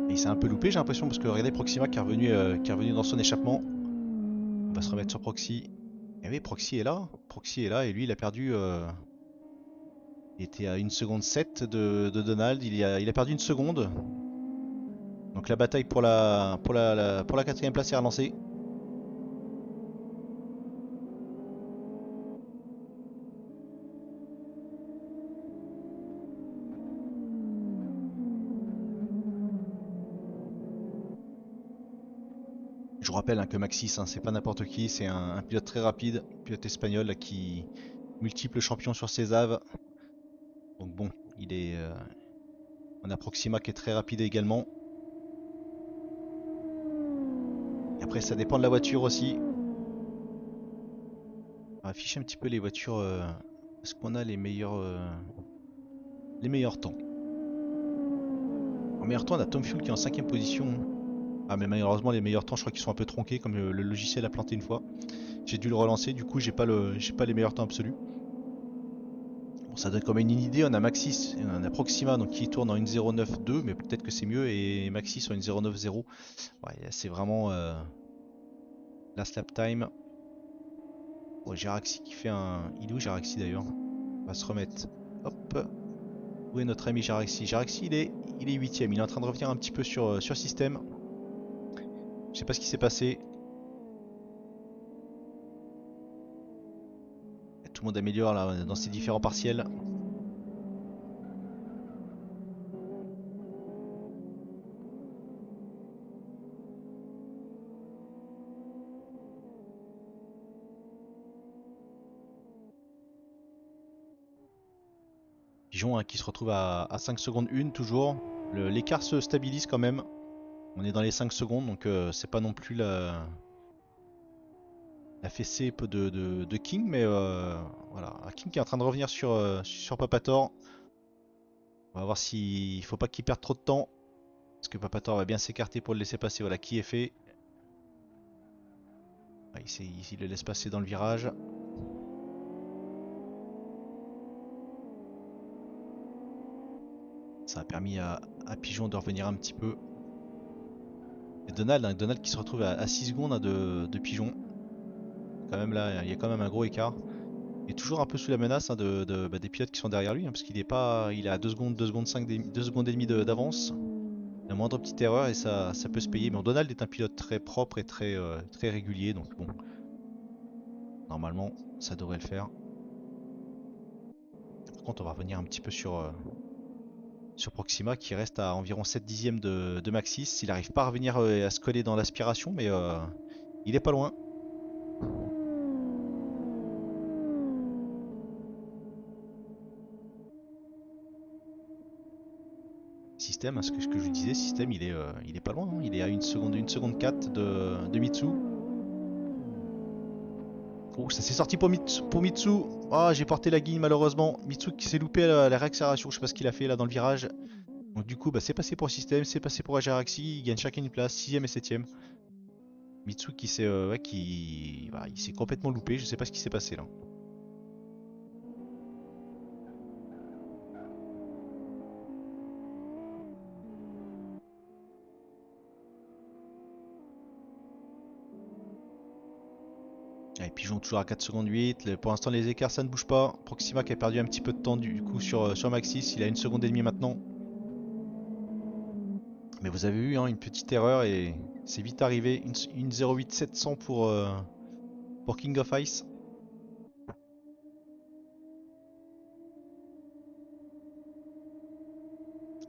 Et il s'est un peu loupé, j'ai l'impression, parce que regardez Proxima qui est revenu dans son échappement. On va se remettre sur Proxy. Et oui, Proxy est là. Proxy est là et lui, il a perdu. Il était à 1 seconde 7 de Donald. Il a perdu 1 seconde. Donc la bataille pour la 4ème place est relancée. Je vous rappelle, hein, que Maxis, hein, c'est pas n'importe qui, c'est un pilote très rapide, pilote espagnol là, qui multiple champion sur ses AV. Donc bon, on a Proxima qui est très rapide également. Et après, ça dépend de la voiture aussi. On va afficher un petit peu les voitures. Est-ce qu'on a les meilleurs temps? En meilleur temps, on a Tom Fuel qui est en 5ème position. Ah, mais malheureusement, les meilleurs temps, je crois qu'ils sont un peu tronqués, comme le logiciel a planté une fois. J'ai dû le relancer, du coup, j'ai pas les meilleurs temps absolus. Bon, ça donne quand même une idée. On a Maxis, on a Proxima donc qui tourne en 1.09.2, mais peut-être que c'est mieux, et Maxis en 1.09.0. Ouais, c'est vraiment la slap time. Bon, Jaraxi qui fait un. Il est où Jaraxi d'ailleurs? On va se remettre. Hop. Où est notre ami Jaraxi? Jaraxi, il est 8ème. Il est en train de revenir un petit peu sur système. Je sais pas ce qui s'est passé. Tout le monde améliore là dans ses différents partiels. Pigeon, hein, qui se retrouve à 5 secondes 1 toujours. L'écart se stabilise quand même. On est dans les 5 secondes, donc c'est pas non plus la fessée de King, mais voilà. King qui est en train de revenir sur Papator. On va voir s'il faut pas qu'il perde trop de temps. Parce que Papator va bien s'écarter pour le laisser passer. Voilà, qui est fait. Ah, il le laisse passer dans le virage. Ça a permis à Pigeon de revenir un petit peu. Et Donald, hein, Donald qui se retrouve à 6 secondes, hein, de Pigeon. Quand même là, il y a quand même un gros écart. Il est toujours un peu sous la menace hein, des pilotes qui sont derrière lui, hein, parce qu'il est pas, il est à 2 secondes, 2 secondes 5, 2 secondes et demie d'avance. La moindre petite erreur et ça peut se payer. Mais Donald est un pilote très propre et très régulier, donc bon, normalement ça devrait le faire. Par contre, on va revenir un petit peu sur Proxima qui reste à environ 7 dixièmes de Maxis. Il n'arrive pas à revenir à se coller dans l'aspiration, mais il est pas loin. Système, hein, ce que je vous disais, système, il est pas loin. Hein. Il est à 1 seconde 4 de Mitsu. Oh, ça s'est sorti pour Mitsu. Ah, j'ai porté la guille malheureusement. Mitsu qui s'est loupé à la réaccélération. Je sais pas ce qu'il a fait là dans le virage. Donc du coup, bah, c'est passé pour système, c'est passé pour Ajaraxi. Ils gagnent chacun une place, 6ème et 7ème. Mitsu qui s'est ouais, bah, il s'est complètement loupé. Je sais pas ce qui s'est passé là. Allez, Pigeon toujours à 4 secondes 8. Pour l'instant, les écarts ça ne bouge pas. Proxima qui a perdu un petit peu de temps du coup sur Maxis. Il a 1 seconde et demie maintenant. Mais vous avez eu hein, une petite erreur et c'est vite arrivé. Une 0,8 700 pour King of Ice.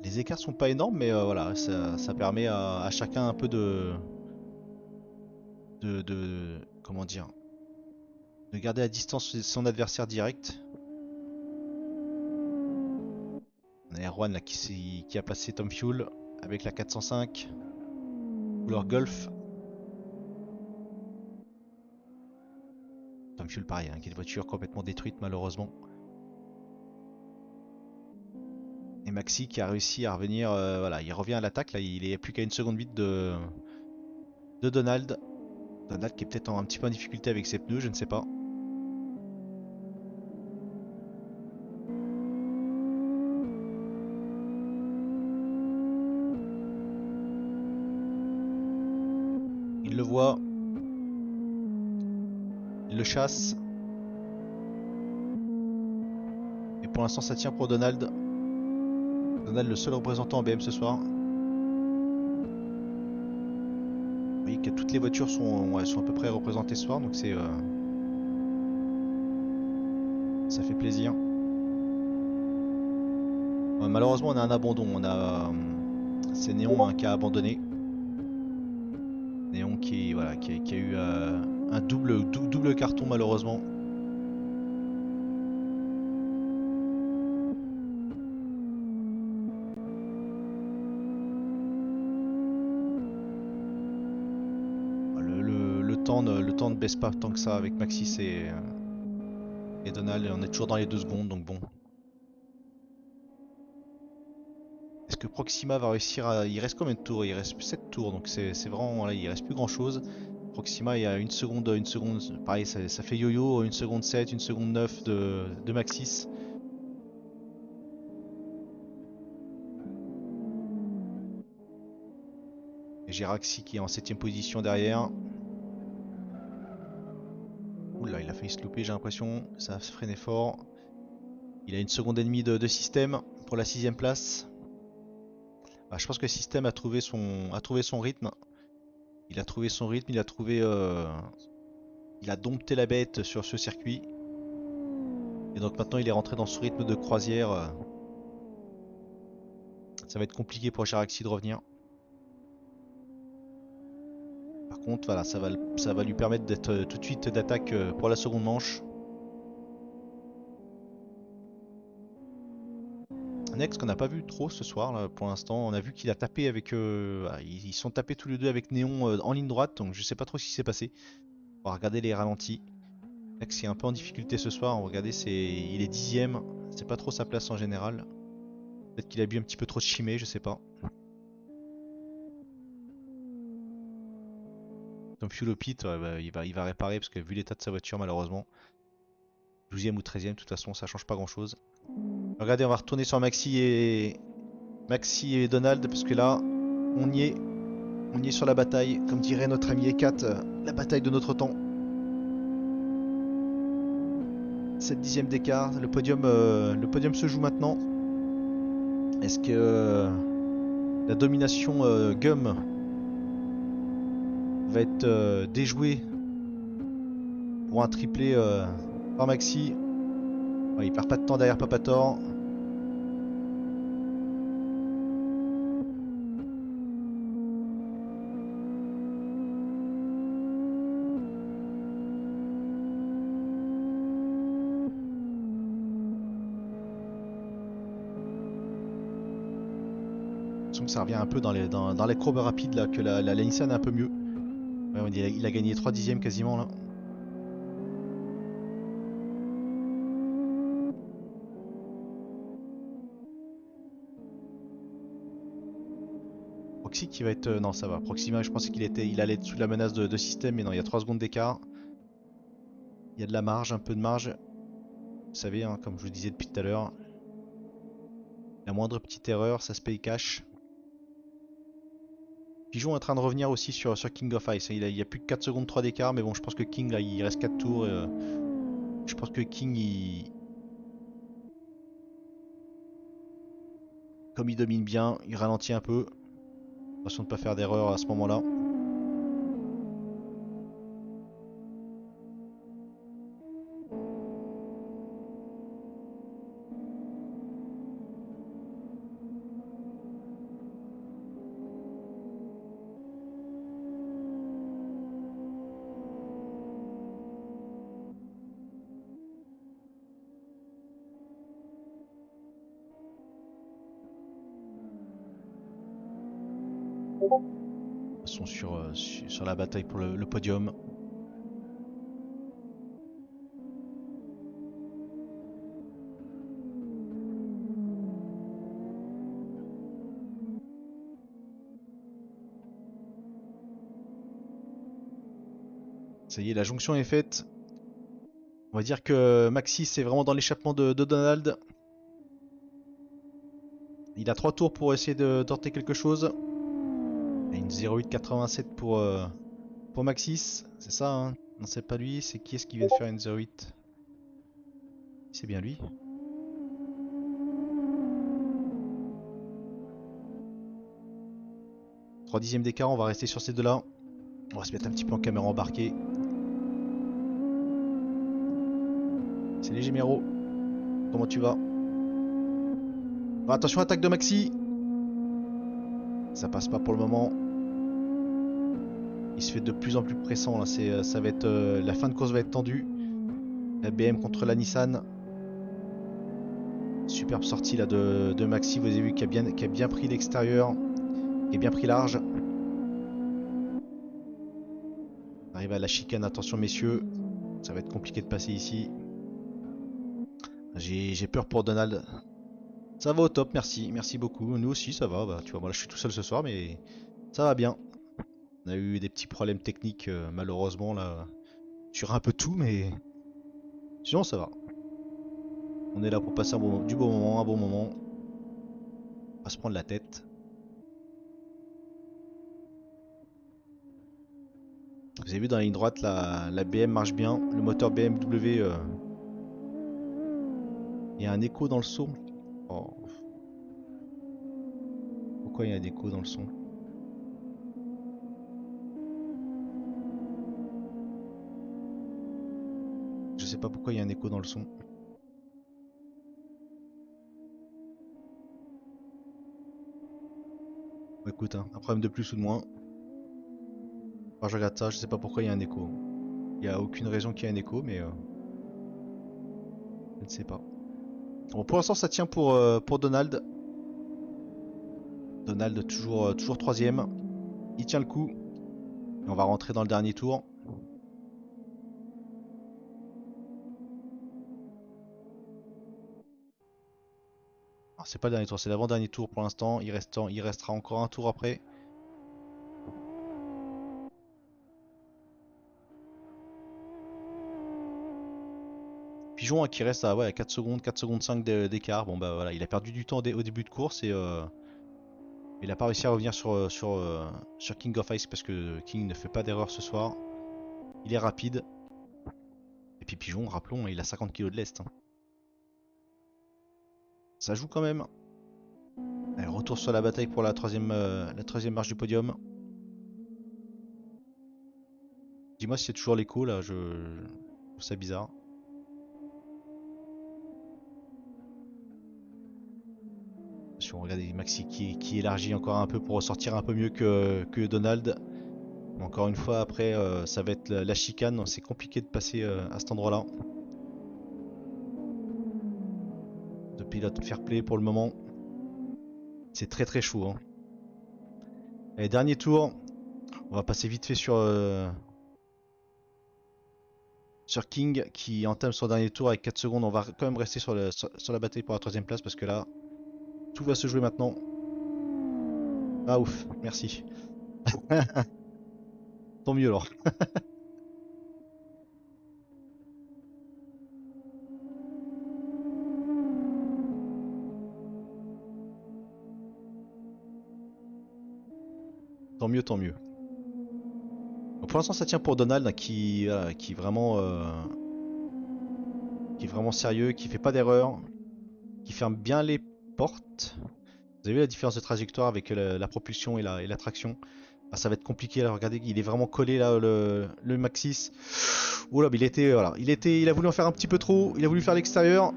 Les écarts sont pas énormes, mais voilà, ça permet à chacun un peu comment dire, de garder à distance son adversaire direct. On a Erwan là qui a passé Tom Fuel avec la 405. Couleur Golf. Tom Fuel pareil, hein, qui est une voiture complètement détruite malheureusement. Et Maxi qui a réussi à revenir, voilà, il revient à l'attaque, là il est plus qu'à 1 seconde 8 de Donald. Donald qui est peut-être un petit peu en difficulté avec ses pneus, je ne sais pas. Il le voit. Il le chasse. Et pour l'instant ça tient pour Donald. Donald le seul représentant en BM ce soir. Vous voyez que toutes les voitures sont à peu près représentées ce soir, donc ça fait plaisir. Malheureusement on a un abandon, c'est Néon hein, qui a abandonné. Néon voilà, qui a eu un double carton malheureusement. Le temps ne baisse pas tant que ça avec Maxis et Donald. On est toujours dans les 2 secondes, donc bon. Est-ce que Proxima va réussir à... Il reste combien de tours? Il reste 7 tours, donc c'est vraiment... Voilà, il reste plus grand chose. Proxima, il y a 1 seconde, 1 seconde... Pareil, ça fait yo-yo, 1 seconde 7, 1 seconde 9 de Maxis. Et j'ai Raxi qui est en 7ème position derrière. Oula, il a failli se louper, j'ai l'impression. Ça a freiné fort. Il a 1 seconde et demie de système pour la 6ème place. Bah, je pense que le système a trouvé son rythme. Il a trouvé son rythme, il a dompté la bête sur ce circuit. Et donc maintenant il est rentré dans son rythme de croisière. Ça va être compliqué pour Jaraxi de revenir. Par contre, voilà, ça va lui permettre d'être tout de suite d'attaque pour la seconde manche. Un ex qu'on n'a pas vu trop ce soir là, pour l'instant. On a vu qu'il a tapé avec... ils sont tapés tous les deux avec Néon en ligne droite, donc je sais pas trop ce qui s'est passé. On va regarder les ralentis. Nex est un peu en difficulté ce soir. On va regarder, il est 10ème. C'est pas trop sa place en général. Peut-être qu'il a bu un petit peu trop de chimée, je sais pas. Tom Fuel au pit, ouais, bah, il va réparer parce que vu l'état de sa voiture malheureusement. 12ème ou 13ème, de toute façon ça change pas grand chose. Regardez, on va retourner sur Maxi et Donald parce que là, on y est. On y est sur la bataille, comme dirait notre ami E4, la bataille de notre temps. 7 dixièmes d'écart. Le podium se joue maintenant. Est-ce que la domination Gum va être déjouée pour un triplé par Maxi? Ouais, il perd pas de temps derrière Papator. Je sens que ça revient un peu dans les courbes rapides là, que la Nissan est un peu mieux. Ouais, il a gagné 3 dixièmes quasiment là. Proxy qui va être... non ça va, Proxima je pensais il allait être sous la menace de système, mais non, il y a 3 secondes d'écart. Il y a de la marge, un peu de marge. Vous savez, hein, comme je vous disais depuis tout à l'heure, la moindre petite erreur, ça se paye cash. Pigeon est en train de revenir aussi sur King of Ice. Il y a plus que 4 secondes 3 d'écart, mais bon, je pense que King, là, il reste 4 tours. Je pense que King, comme il domine bien, il ralentit un peu. Attention de ne pas faire d'erreur à ce moment-là. Passons sur la bataille pour le podium. Ça y est, la jonction est faite. On va dire que Maxi c'est vraiment dans l'échappement de Donald. Il a 3 tours pour essayer de tenter quelque chose. Il y a une 0,887 pour Maxis, c'est ça hein? Non, c'est pas lui, c'est qui est-ce qui vient de faire une 0,8? C'est bien lui. 3 dixièmes d'écart, on va rester sur ces deux-là. On va se mettre un petit peu en caméra embarquée. C'est léger Miro. Comment tu vas? Oh, attention, attaque de Maxi. Ça passe pas pour le moment. Il se fait de plus en plus pressant là. Ça va être la fin de course va être tendue. La BM contre la Nissan. Superbe sortie là de Maxi. Vous avez vu qui a bien pris l'extérieur, qui a bien pris large. On arrive à la chicane. Attention messieurs, ça va être compliqué de passer ici. J'ai peur pour Donald. Ça va au top, merci, merci beaucoup. Nous aussi, ça va. Bah, tu vois, moi là, je suis tout seul ce soir, mais ça va bien. On a eu des petits problèmes techniques, malheureusement, là, sur un peu tout, mais sinon, ça va. On est là pour passer du bon moment, un bon moment. Pas se prendre la tête. Vous avez vu dans la ligne droite, la BM marche bien. Le moteur BMW, il y a un écho dans le son. Oh. Pourquoi il y a un écho dans le son? Je sais pas pourquoi il y a un écho dans le son. Bon, écoute, hein, un problème de plus ou de moins. Enfin, je regarde ça, je sais pas pourquoi il y a un écho. Il n'y a aucune raison qu'il y ait un écho, mais je ne sais pas. Bon, pour l'instant, ça tient pour Donald. Donald toujours troisième. Il tient le coup. Et on va rentrer dans le dernier tour. C'est pas le dernier tour, c'est l'avant-dernier tour pour l'instant. Il restera encore un tour après. Pigeon qui reste à, ouais, 4 secondes, 4 secondes 5 d'écart. Bon bah voilà, il a perdu du temps au début de course et il a pas réussi à revenir sur King of Ice parce que King ne fait pas d'erreur ce soir. Il est rapide. Et Et puis Pigeon, rappelons, il a 50 kg de lest. Hein. Ça joue quand même. Allez, retour sur la bataille pour la troisième marche du podium. Dis-moi si c'est toujours l'écho là, je trouve ça bizarre. Si on regarde Maxi qui élargit encore un peu pour ressortir un peu mieux que Donald. Mais encore une fois, après, ça va être la chicane. C'est compliqué de passer à cet endroit-là. De pilote fair play pour le moment. C'est très très chaud. Hein. Allez, dernier tour. On va passer vite fait sur King qui entame son dernier tour avec 4 secondes. On va quand même rester sur la bataille pour la troisième place parce que là, tout va se jouer maintenant. Ah ouf, merci. Tant mieux alors. Tant mieux, tant mieux. Donc pour l'instant, ça tient pour Donald hein, qui est vraiment sérieux, qui fait pas d'erreur, qui ferme bien les portes. Vous avez vu la différence de trajectoire avec la propulsion et la traction. Ah, ça va être compliqué là, regardez, il est vraiment collé là le Maxis. Oula, mais voilà, il a voulu en faire un petit peu trop, il a voulu faire l'extérieur.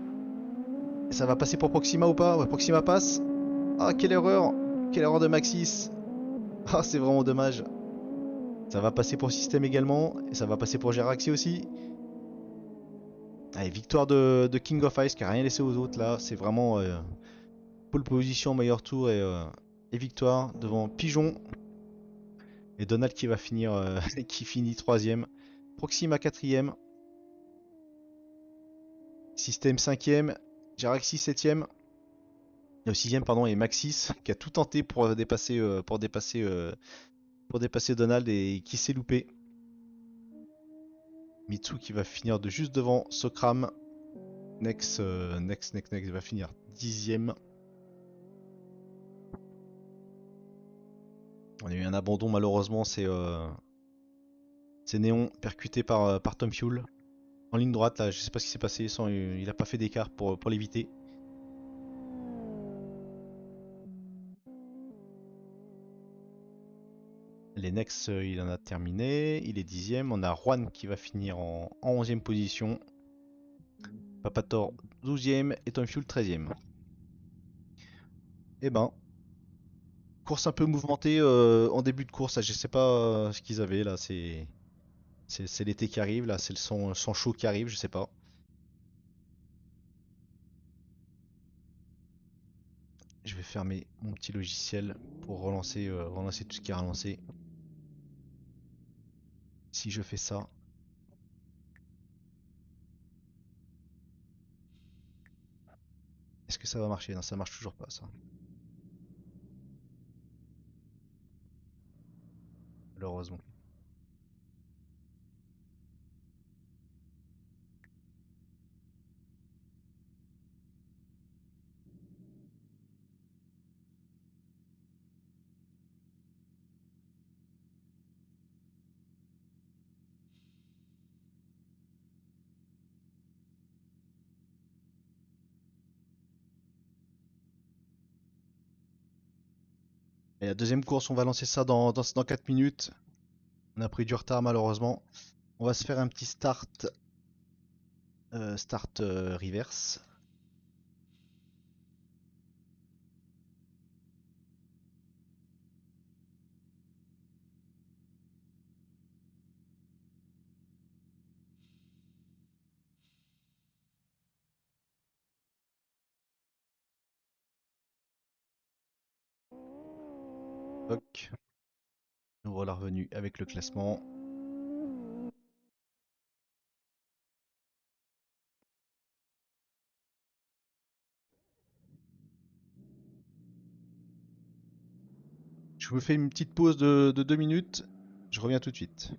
Ça va passer pour Proxima ou pas? Ouais, Proxima passe. Ah, quelle erreur de Maxis. Ah, c'est vraiment dommage. Ça va passer pour Système également, et ça va passer pour Geraxi aussi. Allez, victoire de King of Ice qui a rien laissé aux autres là, c'est vraiment pole position, meilleur tour et victoire devant Pigeon. Et Donald qui va finir, qui finit troisième. Proxima quatrième. Système cinquième. Jaraxi septième. Au sixième, pardon, et Maxis qui a tout tenté pour dépasser Donald et qui s'est loupé. Mitsu qui va finir de juste devant Sokram. Next va finir dixième. On a eu un abandon malheureusement, c'est Néon percuté par Tom Fuel. En ligne droite là, je sais pas ce qui s'est passé, il a pas fait d'écart pour l'éviter. Les Nex, il en a terminé, il est dixième. On a Juan qui va finir en 11e position. Papator 12e et Tom Fuel 13e. Eh ben, course un peu mouvementée en début de course. Je sais pas ce qu'ils avaient là, c'est l'été qui arrive là, c'est le son chaud qui arrive, je sais pas. Je vais fermer mon petit logiciel pour relancer tout ce qui est relancé. Si je fais ça, est-ce que ça va marcher? Non, ça marche toujours pas ça. Malheureusement. Et la deuxième course, on va lancer ça dans 4 minutes. On a pris du retard malheureusement. On va se faire un petit start reverse. Toc. Nous voilà revenus avec le classement. Je vous fais une petite pause de 2 minutes. Je reviens tout de suite.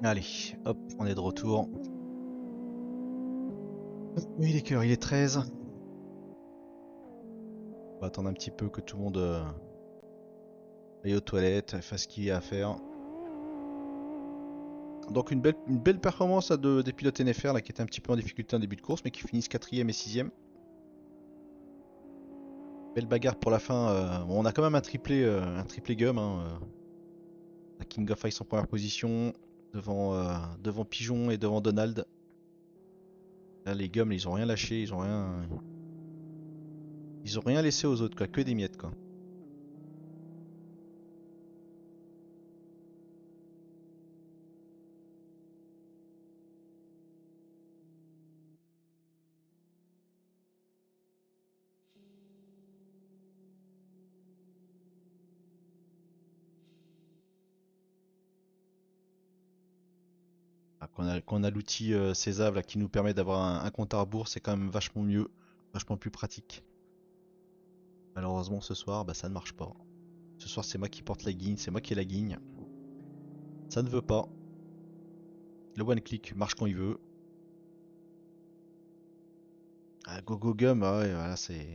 Allez, hop, on est de retour. Oui, il est quelle heure? Il est 13. On va attendre un petit peu que tout le monde aille aux toilettes, fasse ce qu'il y a à faire. Donc une belle performance là, des pilotes NFR là, qui étaient un petit peu en difficulté en début de course, mais qui finissent 4ème et 6ème. Belle bagarre pour la fin. Bon, on a quand même un triplé gum. Hein, la King of Ice en première position, devant Pigeon et devant Donald. Là, les gums, ils ont rien lâché, ils ont rien laissé aux autres, quoi, que des miettes, quoi. Ah, qu'on a l'outil César là, qui nous permet d'avoir un compte à rebours, c'est quand même vachement mieux, vachement plus pratique. Malheureusement, ce soir, bah, ça ne marche pas. Ce soir, c'est moi qui porte la guigne, c'est moi qui ai la guigne. Ça ne veut pas. Le one click marche quand il veut. Ah, go go gum, ah ouais, voilà, c'est.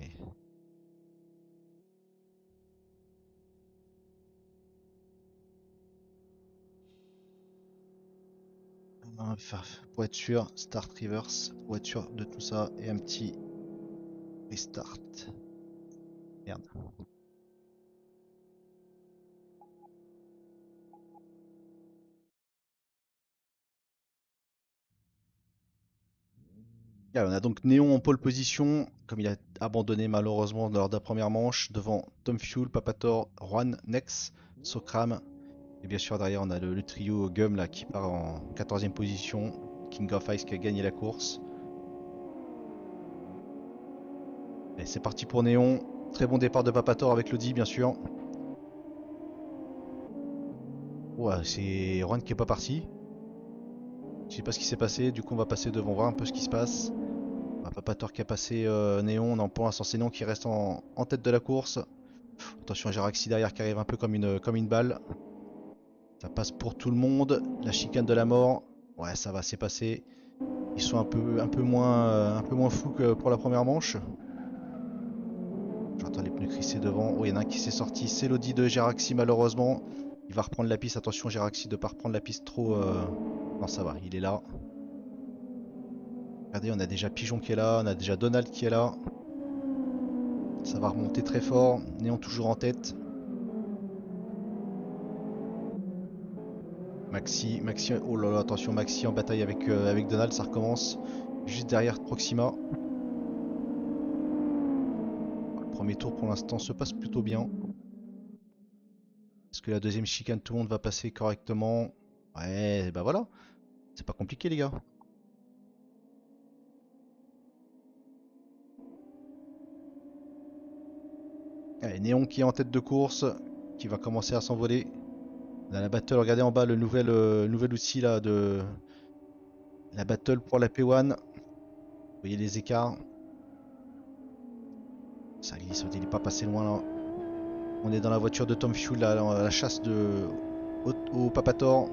Pour être sûr, start reverse, pour être sûr de tout ça, et un petit restart. Merde. Ah, on a donc Néon en pole position, comme il a abandonné malheureusement lors de la première manche, devant Tom Fuel, Papator, Juan, Nex, Sokram. Et bien sûr derrière on a le trio Gum là, qui part en 14ème position, King of Ice qui a gagné la course. Et c'est parti pour Néon, très bon départ de Papator avec l'Audi bien sûr. Ouais, c'est Juan qui est pas parti. Je sais pas ce qui s'est passé, du coup on va passer devant voir un peu ce qui se passe. Papator qui a passé Néon, non pour l'instant c'est Néon qui reste en tête de la course. Attention, Jaraxi derrière qui arrive un peu comme une balle. Ça passe pour tout le monde. La chicane de la mort. Ouais, ça va, c'est passé. Ils sont un peu moins fous que pour la première manche. J'entends les pneus crisser devant. Oh, il y en a un qui s'est sorti. C'est l'Audi de Jaraxi malheureusement. Il va reprendre la piste. Attention, Jaraxi de ne pas reprendre la piste trop. Non, ça va, il est là. Regardez, on a déjà Pigeon qui est là. On a déjà Donald qui est là. Ça va remonter très fort. Néon toujours en tête. Maxi, oh là là, attention, Maxi en bataille avec Donald, ça recommence. Juste derrière Proxima. Le premier tour pour l'instant se passe plutôt bien. Est-ce que la deuxième chicane, tout le monde va passer correctement? Ouais, bah voilà. C'est pas compliqué les gars. Allez, Néon qui est en tête de course, qui va commencer à s'envoler. On a la battle, regardez en bas le nouvel outil là de la battle pour la P1. Vous voyez les écarts. Ça glisse, il est pas passé loin là. On est dans la voiture de Tom Fuel, là, la chasse au Papator.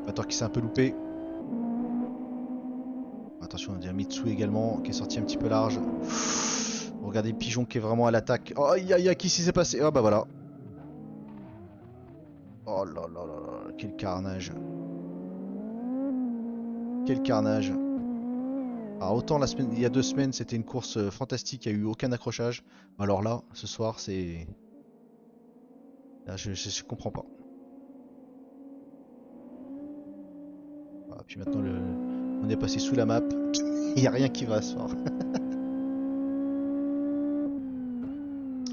Papator qui s'est un peu loupé. Attention, on a Mitsu également, qui est sorti un petit peu large. Regardez Pigeon qui est vraiment à l'attaque. Oh, aïe aïe aïe, qu'est-ce qui s'est passé? Oh bah voilà. Oh là là là là, quel carnage. Quel carnage. Alors autant il y a 2 semaines, c'était une course fantastique, il n'y a eu aucun accrochage. Alors là, ce soir, c'est... Là, je comprends pas. Ah, puis maintenant, on est passé sous la map. Il n'y a rien qui va ce soir.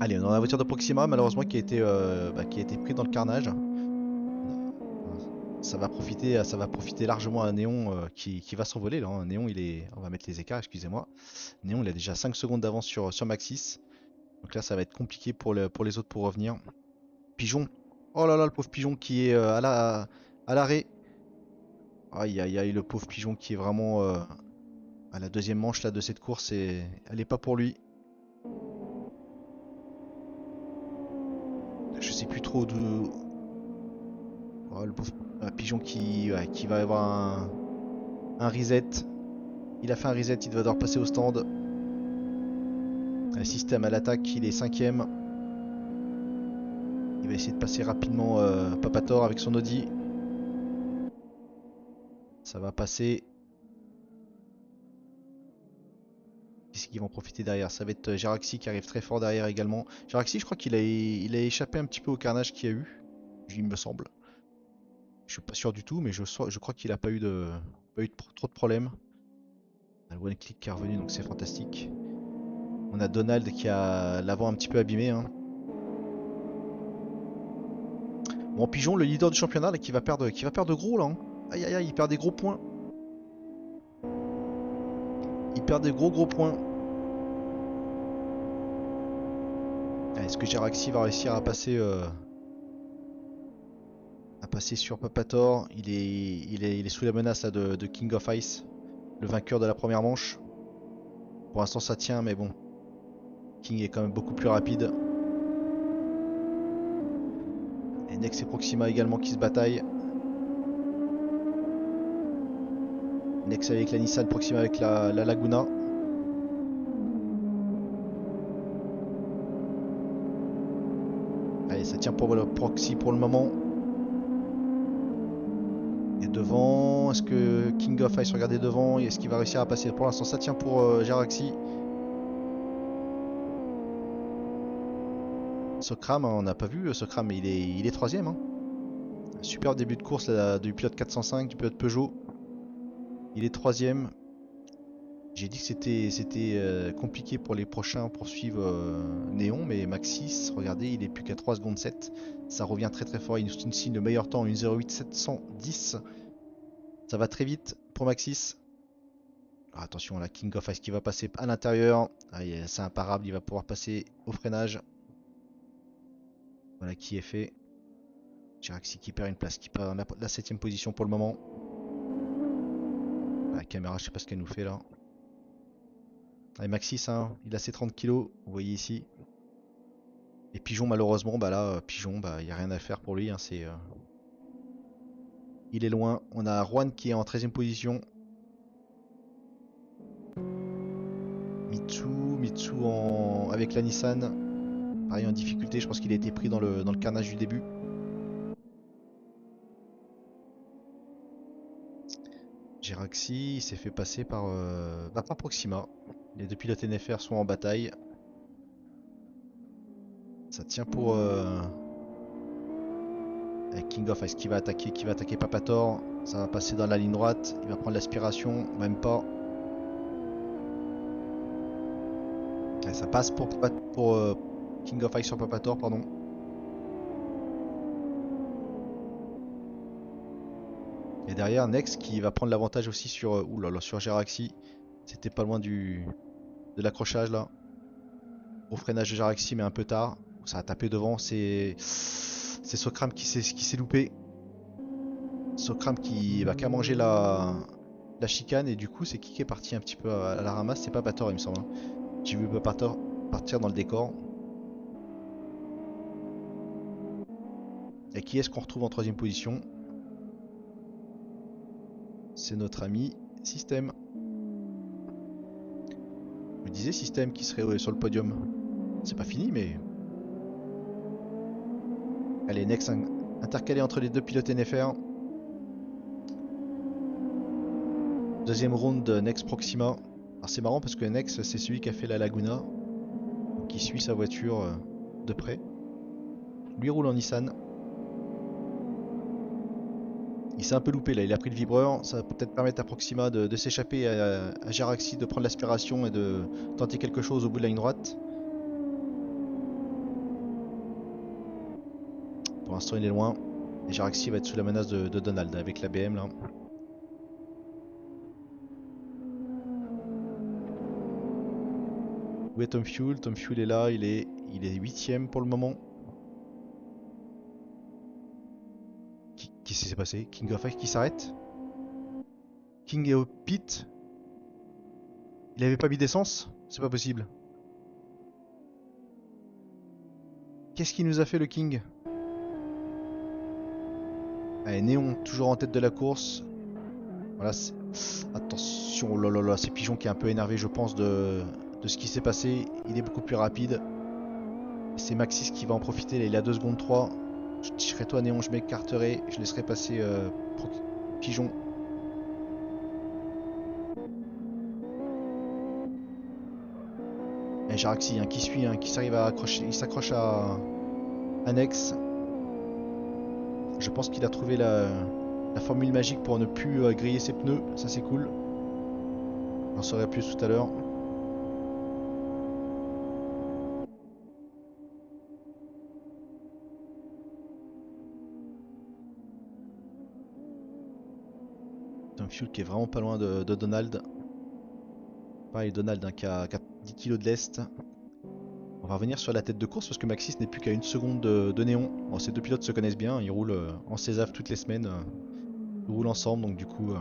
Allez, on est dans la voiture de Proxima, malheureusement, qui a été pris dans le carnage. Ça va profiter largement à Néon qui va s'envoler là. Hein. Néon, on va mettre les écarts, excusez-moi. Néon, il a déjà 5 secondes d'avance sur Maxis. Donc là, ça va être compliqué pour les autres pour revenir. Pigeon. Oh là là, le pauvre pigeon qui est à l'arrêt. Aïe aïe aïe, le pauvre pigeon qui est vraiment à la deuxième manche là, de cette course et elle est pas pour lui. trop de... Oh, le pauvre pigeon qui va avoir un reset. Il a fait un reset, il va devoir passer au stand. Le système à l'attaque, il est 5ème. Il va essayer de passer rapidement Papator avec son Audi. Ça va passer. Qui c'est qui va en profiter derrière? Ça va être Jaraxi qui arrive très fort derrière également. Jaraxi, je crois qu'il a échappé un petit peu au carnage qu'il y a eu. Il me semble. Je suis pas sûr du tout, mais je crois qu'il a pas eu trop de problèmes. On a le one click qui est revenu, donc c'est fantastique. On a Donald qui a l'avant un petit peu abîmé. Hein. Bon, Pigeon, le leader du championnat, là, qui va perdre gros là. Hein. Aïe aïe aïe, il perd des gros points. Il perd des gros points. Est-ce que Jaraxi va réussir à passer sur Papator? Il est sous la menace là, de King of Ice, le vainqueur de la première manche. Pour l'instant ça tient, mais bon. King est quand même beaucoup plus rapide. Et Nex et Proxima également qui se bataillent. Nex avec la Nissan, Proxima avec la Laguna. Allez, ça tient pour le Proxy pour le moment. Et devant, est-ce que King of Ice regarder devant? Est-ce qu'il va réussir à passer? Pour l'instant ça tient pour Jaraxi. Sokram, on n'a pas vu Sokram, mais il est 3ème. Hein. Un super début de course là, du pilote 405, du pilote Peugeot. Il est 3ème. J'ai dit que c'était compliqué pour les prochains pour suivre Néon, mais Maxis, regardez, il est plus qu'à 3 secondes 7. Ça revient très très fort. Il nous signe le meilleur temps, 1:08 710. Ça va très vite pour Maxis. Ah, attention, la King of Ice qui va passer à l'intérieur. Ah, c'est imparable, il va pouvoir passer au freinage. Voilà qui est fait. Jiraxi qui perd une place, qui perd la 7ème position pour le moment. La caméra, je sais pas ce qu'elle nous fait là. Allez, Maxis, hein, il a ses 30 kilos, vous voyez ici. Et Pigeon, malheureusement, bah là, Pigeon, bah, il n'y a rien à faire pour lui. Hein, il est loin. On a Juan qui est en 13ème position. Mitsu avec la Nissan. Pareil en difficulté, je pense qu'il a été pris dans le carnage du début. Jiraxi, il s'est fait passer par Proxima. Les deux pilotes NFR sont en bataille. Ça tient pour King of Ice qui va attaquer Papator. Ça va passer dans la ligne droite. Il va prendre l'aspiration, même pas. Et ça passe pour King of Ice sur Papator, pardon. Et derrière, Nex qui va prendre l'avantage aussi sur, sur Jaraxi. C'était pas loin de l'accrochage là. Au freinage de Jaraxi, mais un peu tard. Ça a tapé devant. C'est Sokram qui s'est loupé. Sokram qui va qu'à manger la chicane. Et du coup, c'est qui est parti un petit peu à la ramasse? C'est Papator, il me semble. Hein. J'ai vu Papator partir dans le décor. Et qui est-ce qu'on retrouve en 3ème position? C'est notre ami Système. Je me disais Système qui serait sur le podium. C'est pas fini, mais... Allez, Nex intercalé entre les deux pilotes NFR. Deuxième round de Nex Proxima. Alors c'est marrant parce que Nex, c'est celui qui a fait la Laguna. Qui suit sa voiture de près. Lui roule en Nissan. Il s'est un peu loupé là, il a pris le vibreur. Ça va peut-être permettre à Proxima de s'échapper, à Jaraxi de prendre l'aspiration et de tenter quelque chose au bout de la ligne droite. Pour l'instant il est loin. Et Jaraxi va être sous la menace de Donald avec la BM là. Où est Tom Fuel? Tom Fuel est là, il est 8ème pour le moment. Qu'est-ce qui s'est passé? King of Ice qui s'arrête? King est au pit? Il avait pas mis d'essence? C'est pas possible. Qu'est-ce qu'il nous a fait le King? Allez, Néon, toujours en tête de la course. Voilà, attention, oh là là là, c'est Pigeon qui est un peu énervé, je pense, de ce qui s'est passé. Il est beaucoup plus rapide. C'est Maxis qui va en profiter. Là, il a 2 secondes 3. Je serais toi, Néon, je m'écarterai. Je laisserai passer Pigeon. Et Jaraxi hein, qui suit, hein, qui s'arrive à accrocher. Il s'accroche à Annex. Je pense qu'il a trouvé la formule magique pour ne plus griller ses pneus. Ça, c'est cool. J'en saurai plus tout à l'heure. Tom Fuel qui est vraiment pas loin de Donald. Pareil, Donald hein, qui a 10 kg de lest. On va revenir sur la tête de course parce que Maxis n'est plus qu'à 1 seconde de Néon. Bon, ces deux pilotes se connaissent bien, ils roulent en César toutes les semaines. Ils roulent ensemble, donc du coup,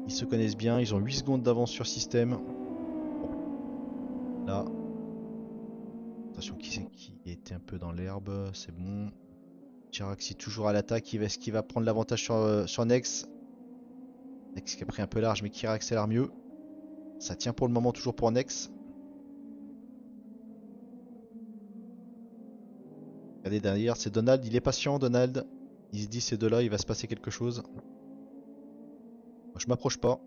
ils se connaissent bien. Ils ont 8 secondes d'avance sur système. Là, attention, qui c'est qui était un peu dans l'herbe, c'est bon. Jaraxi toujours à l'attaque, est-ce qu'il va prendre l'avantage sur Nex? Nex qui a pris un peu large mais qui réaccélère mieux. Ça tient pour le moment toujours pour Nex. Regardez derrière, c'est Donald, il est patient Donald. Il se dit ces deux-là, il va se passer quelque chose. Moi, je m'approche pas.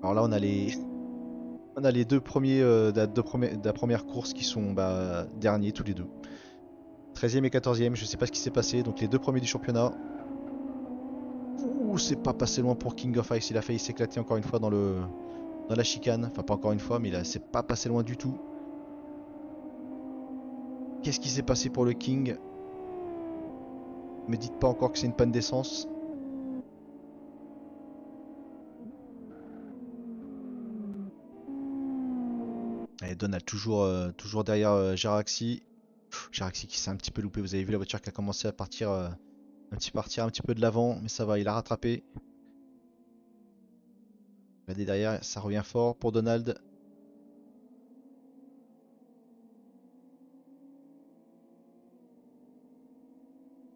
Alors là, on a les deux premiers de la première course qui sont derniers tous les deux. 13e et 14e, je sais pas ce qui s'est passé. Donc les deux premiers du championnat. Ouh, c'est pas passé loin pour King of Ice. Il a failli s'éclater encore une fois dans la chicane. Enfin, pas encore une fois, mais c'est pas passé loin du tout. Qu'est-ce qui s'est passé pour le King? Me dites pas encore que c'est une panne d'essence. Et Donald toujours derrière Jaraxi. Jaraxi qui s'est un petit peu loupé. Vous avez vu la voiture qui a commencé à partir un petit peu de l'avant, mais ça va, il a rattrapé. Regardez derrière, ça revient fort pour Donald.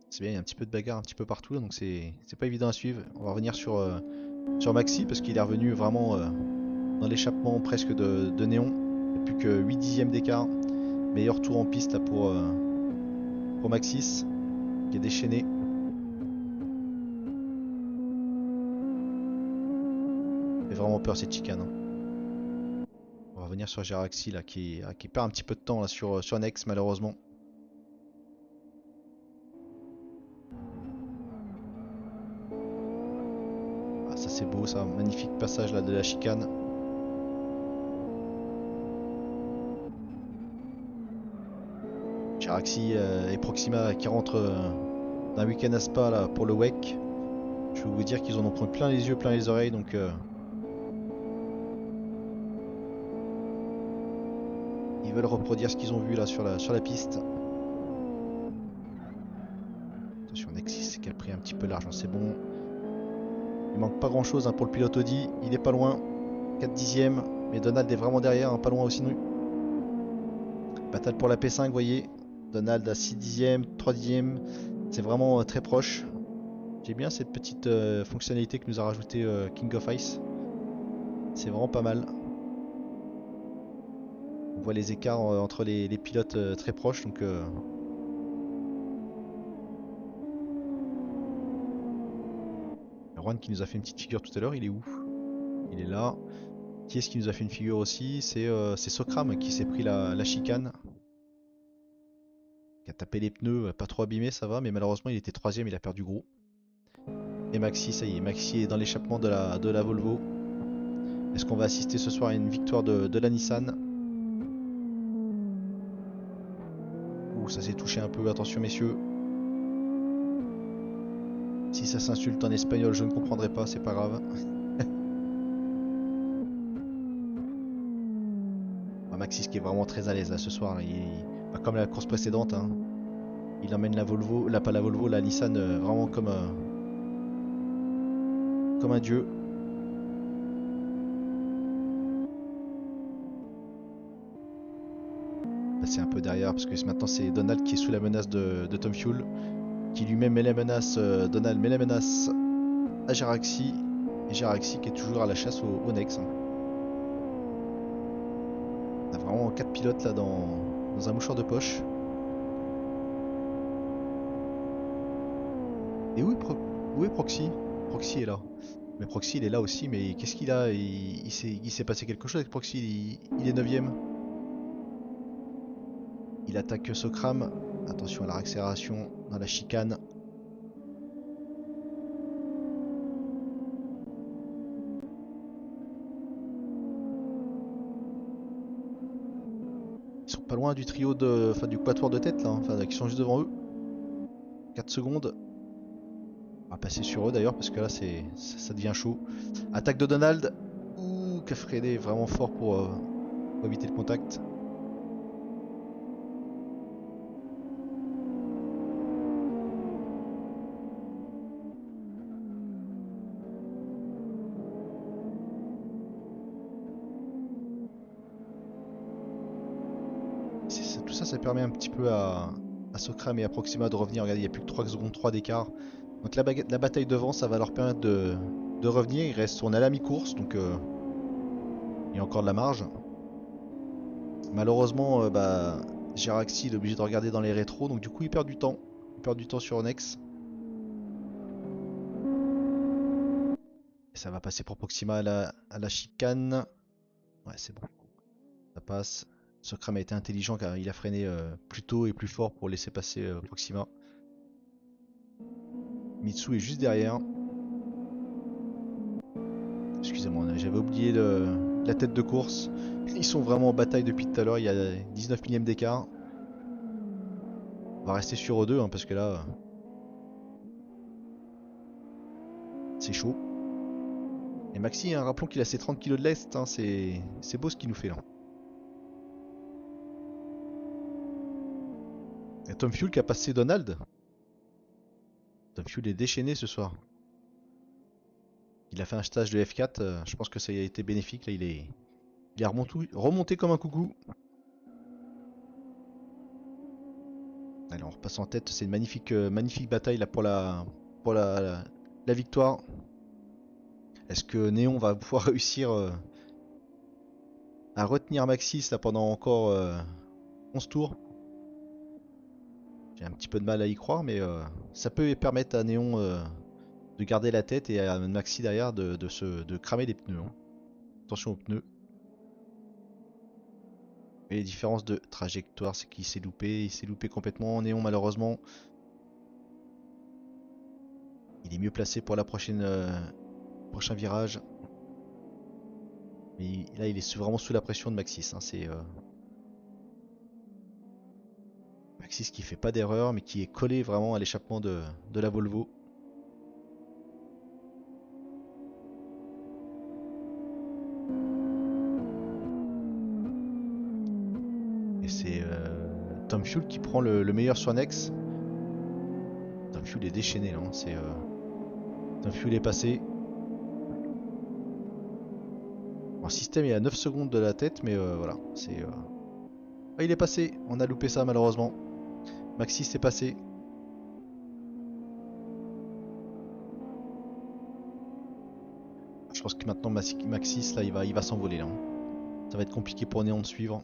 C'est bien, il y a un petit peu de bagarre un petit peu partout là, donc c'est pas évident à suivre. On va revenir sur Maxi parce qu'il est revenu vraiment dans l'échappement presque de Néon. Il n'y a plus que 8 dixièmes d'écart. Meilleur tour en piste là pour Maxis qui est déchaîné. Il fait vraiment peur cette chicane. Hein. On va revenir sur Jaraxi là qui perd un petit peu de temps là sur Nex malheureusement. Ah, ça c'est beau ça, magnifique passage là de la chicane. Jaraxi et Proxima qui rentrent d'un week-end à Spa là, pour le WEC. Je peux vous dire qu'ils en ont pris plein les yeux, plein les oreilles, donc ils veulent reproduire ce qu'ils ont vu là sur la piste. Attention, Nexis qui a pris un petit peu l'argent, c'est bon. Il manque pas grand chose hein, pour le pilote Audi, il est pas loin. 4 dixièmes, mais Donald est vraiment derrière, hein, pas loin aussi. Bataille pour la P5, vous voyez. Donald à 6 dixièmes, 3 dixièmes, c'est vraiment très proche. J'ai bien cette petite fonctionnalité que nous a rajouté King of Ice. C'est vraiment pas mal. On voit les écarts entre les pilotes très proches. Donc, Juan qui nous a fait une petite figure tout à l'heure, il est où? Il est là. Qui est-ce qui nous a fait une figure aussi? C'est Sokram qui s'est pris la chicane. Qui a tapé les pneus, pas trop abîmé, ça va, mais malheureusement il était troisième, il a perdu gros. Et Maxi, ça y est, Maxi est dans l'échappement de la Volvo. Est-ce qu'on va assister ce soir à une victoire de la Nissan? Ouh, ça s'est touché un peu, attention messieurs. Si ça s'insulte en espagnol, je ne comprendrai pas, c'est pas grave. Maxis qui est vraiment très à l'aise là, ce soir. Là. Comme la course précédente, hein, il emmène la Volvo, pas la Volvo, la Nissan vraiment comme un dieu. passer un peu derrière parce que maintenant c'est Donald qui est sous la menace de Tom Fuel, qui lui-même met la menace, Donald met la menace à Jaraxi, et Jaraxi qui est toujours à la chasse au Nex, hein. On a vraiment 4 pilotes là dans un mouchoir de poche. Et où est Proxy? Proxy est là. Mais Proxy il est là aussi, mais qu'est-ce qu'il a? Il s'est passé quelque chose avec Proxy, il est 9ème. Il attaque Socram. Attention à la réaccélération dans la chicane. Ils sont pas loin du trio enfin du quatuor de tête là, hein. Enfin qui sont juste devant eux. 4 secondes. On va passer sur eux d'ailleurs parce que là ça devient chaud. Attaque de Donald. Ouh, qui a freiné vraiment fort pour éviter le contact. Tout ça, ça permet un petit peu à Socram et à Proxima de revenir. Regardez, il n'y a plus que 3 secondes 3 d'écart. Donc la bataille devant, ça va leur permettre de revenir. On est à la mi-course, donc il y a encore de la marge. Malheureusement, Jiraxi il est obligé de regarder dans les rétros, donc du coup il perd du temps. Il perd du temps sur Onex. Et ça va passer pour Proxima à la chicane. Ouais, c'est bon. Ça passe. Socram a été intelligent car il a freiné plus tôt et plus fort pour laisser passer Proxima. Mitsu est juste derrière. Excusez-moi, j'avais oublié la tête de course. Ils sont vraiment en bataille depuis tout à l'heure, il y a 19 millièmes d'écart. On va rester sur eux deux hein, parce que là, c'est chaud. Et Maxi, hein, rappelons qu'il a ses 30 kilos de lest, hein, c'est beau ce qu'il nous fait là. Et Tom Fuel qui a passé Donald. Tom Fuel est déchaîné ce soir. Il a fait un stage de F4, je pense que ça a été bénéfique. Là, il est remonté comme un coucou. Allez, on repasse en tête. C'est une magnifique bataille là pour la victoire. Est-ce que Néon va pouvoir réussir à retenir Maxis là pendant encore 11 tours? J'ai un petit peu de mal à y croire, mais ça peut permettre à Néon de garder la tête et à Maxi derrière de cramer les pneus, hein. Attention aux pneus. Et les différences de trajectoire, c'est qu'il s'est loupé. Il s'est loupé complètement. Néon, malheureusement, il est mieux placé pour la prochain virage. Mais là, il est vraiment sous la pression de Maxis, hein. C'est Maxis qui fait pas d'erreur, mais qui est collé vraiment à l'échappement de la Volvo. Et c'est Tom Fuel qui prend le meilleur sur Nex. Tom Fuel est déchaîné là, hein. Tom Fuel est passé. Le système est à 9 secondes de la tête, mais voilà. Ah, il est passé. On a loupé ça malheureusement. Maxis est passé. Je pense que maintenant Maxis là, il va s'envoler là, hein. Ça va être compliqué pour Néon de suivre.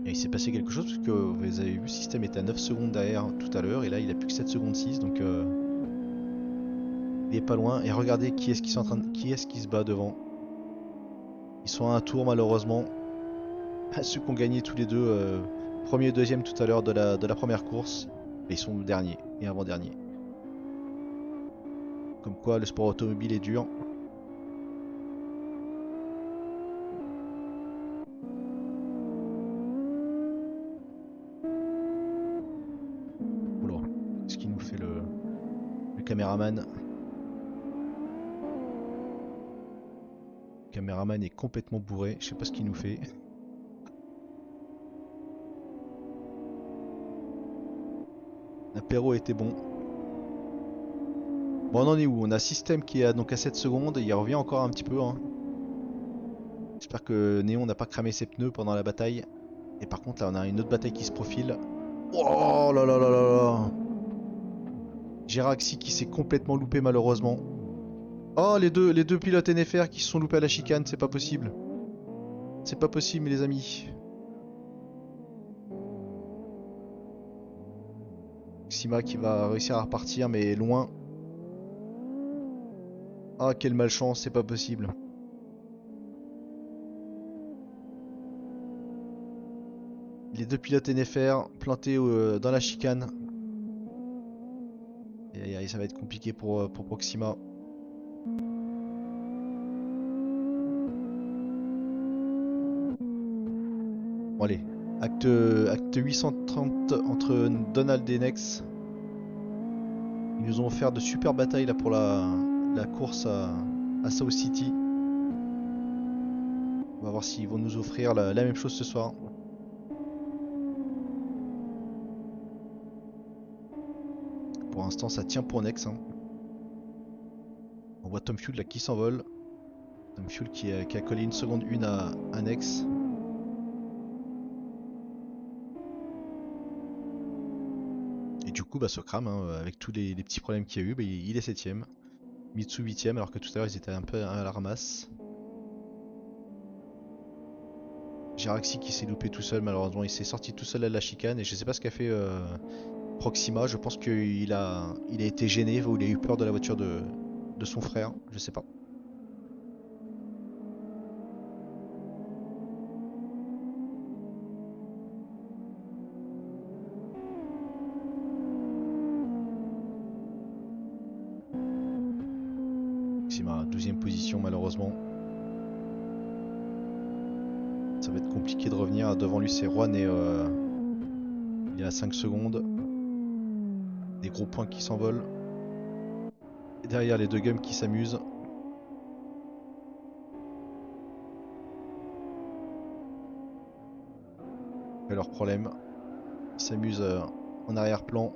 Et il s'est passé quelque chose parce que vous avez vu, le système était à 9 secondes derrière tout à l'heure et là il a plus que 7 secondes 6, donc il est pas loin. Et regardez qui est-ce qui se bat devant. Ils sont à un tour malheureusement. Ceux qui ont gagné tous les deux premier et deuxième tout à l'heure de la première course. Et ils sont derniers et avant-derniers. Comme quoi le sport automobile est dur. Oula, qu'est-ce qu'il nous fait le caméraman? Le caméraman est complètement bourré, je sais pas ce qu'il nous fait. L'apéro était bon. Bon, on en est où? On a Système qui est donc à 7 secondes, il revient encore un petit peu, hein. J'espère que Néon n'a pas cramé ses pneus pendant la bataille. Et par contre là on a une autre bataille qui se profile. Oh là là là là là. Geraxi qui s'est complètement loupé malheureusement. Oh les deux pilotes NFR qui se sont loupés à la chicane, c'est pas possible. C'est pas possible les amis. Xima qui va réussir à repartir mais loin. Ah quelle malchance, c'est pas possible. Les deux pilotes NFR plantés dans la chicane. Et ça va être compliqué pour Proxima. Bon allez, acte 830 entre Donald et Nex. Ils nous ont offert de super batailles là pour la course à South City. On va voir s'ils vont nous offrir la même chose ce soir. Pour l'instant ça tient pour Nex, hein. On voit Tom Fuel là qui s'envole. Tom Fuel qui a collé une seconde une à Nex. Et du coup bah ce crame, hein, avec tous les petits problèmes qu'il y a eu, bah, il est 7ème. Mitsu 8ème alors que tout à l'heure ils étaient un peu à la ramasse. Jiraxi qui s'est loupé tout seul malheureusement, il s'est sorti tout seul à la chicane et je sais pas ce qu'a fait Proxima, je pense qu'il il a été gêné ou il a eu peur de la voiture de son frère, je sais pas. Proxima, 12ème position malheureusement. Ça va être compliqué de revenir. Devant lui c'est Juan et il est à 5 secondes. Des gros points qui s'envolent. Et derrière les deux gums qui s'amusent. Et leur problème. Ils s'amusent en arrière-plan.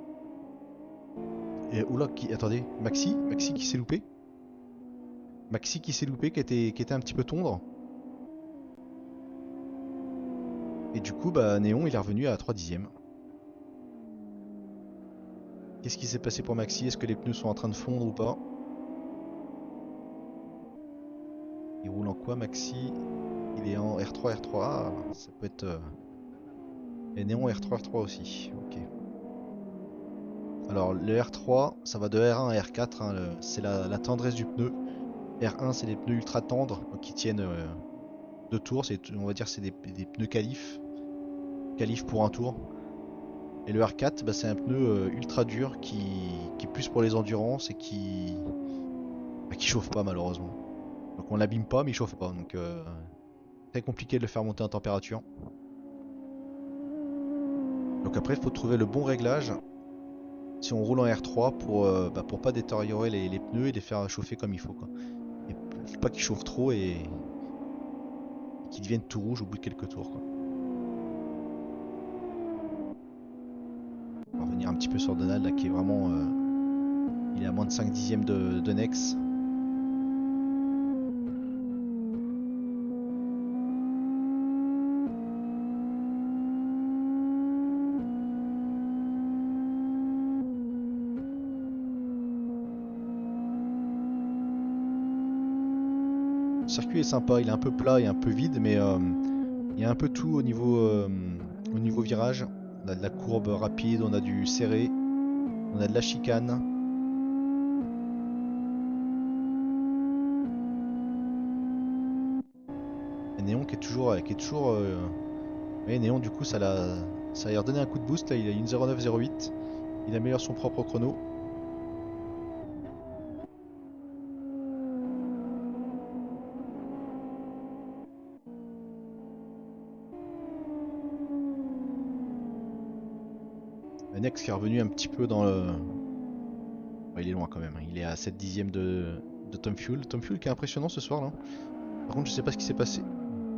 Et oula, attendez, Maxi qui s'est loupé. Maxi qui s'est loupé, qui était un petit peu tendre. Et du coup, bah Néon il est revenu à 3 dixièmes. Qu'est-ce qui s'est passé pour Maxi? Est-ce que les pneus sont en train de fondre ou pas? Il roule en quoi Maxi? Il est en R3, R3. Ah, ça peut être... Et Néon R3, R3 aussi. Ok. Alors le R3, ça va de R1 à R4. Hein, c'est la tendresse du pneu. R1, c'est des pneus ultra tendres, donc qui tiennent 2 tours. On va dire c'est des pneus qualif. Qualif pour un tour. Et le R4, bah, c'est un pneu ultra dur qui est plus pour les endurances et qui chauffe pas malheureusement. Donc on l'abîme pas mais il chauffe pas. Donc très compliqué de le faire monter en température. Donc après il faut trouver le bon réglage si on roule en R3 pour pas détériorer les pneus et les faire chauffer comme il faut, quoi. Et faut pas qu'ils chauffent trop et qu'ils deviennent tout rouges au bout de quelques tours, quoi. On va revenir un petit peu sur Donald là, qui est vraiment il est à moins de 5 dixièmes de Nex. Le circuit est sympa, il est un peu plat et un peu vide, mais il y a un peu tout au niveau virage. On a de la courbe rapide, on a du serré, on a de la chicane. Et Néon qui est toujours ouais, Néon du coup ça lui a redonné un coup de boost là, il a une 0908. Il améliore son propre chrono. Nex qui est revenu un petit peu dans le... Ouais, il est loin quand même, hein. Il est à 7 dixièmes de Tom Fuel. Tom Fuel qui est impressionnant ce soir là. Par contre je sais pas ce qui s'est passé.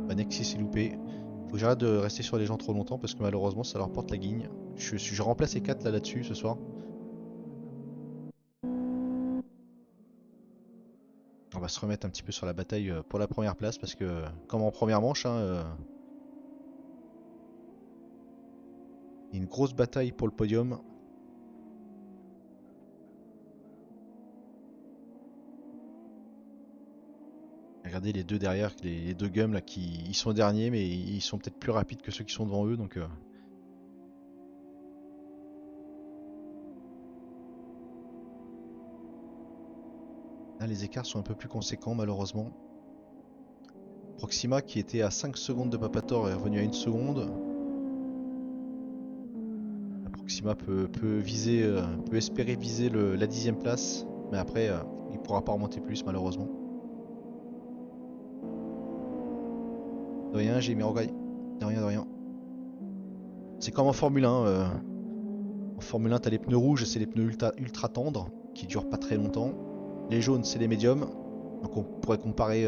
Bah, Nex il s'est loupé. Faut que j'arrête de rester sur les gens trop longtemps parce que malheureusement ça leur porte la guigne. Je remplace les 4 là-dessus ce soir. On va se remettre un petit peu sur la bataille pour la première place parce que, comme en première manche, hein, il y a une grosse bataille pour le podium. Regardez les deux derrière, les deux gums là qui ils sont derniers, mais ils sont peut-être plus rapides que ceux qui sont devant eux, donc là les écarts sont un peu plus conséquents malheureusement. Proxima qui était à 5 secondes de Papator est revenu à 1 seconde. Proxima peut espérer viser la 10e place, mais après il pourra pas remonter plus malheureusement. De rien, j'ai mis Rogaille. De rien, de rien. C'est comme en Formule 1. En Formule 1, t'as les pneus rouges, c'est les pneus ultra tendres, qui durent pas très longtemps. Les jaunes, c'est les médiums. Donc on pourrait comparer.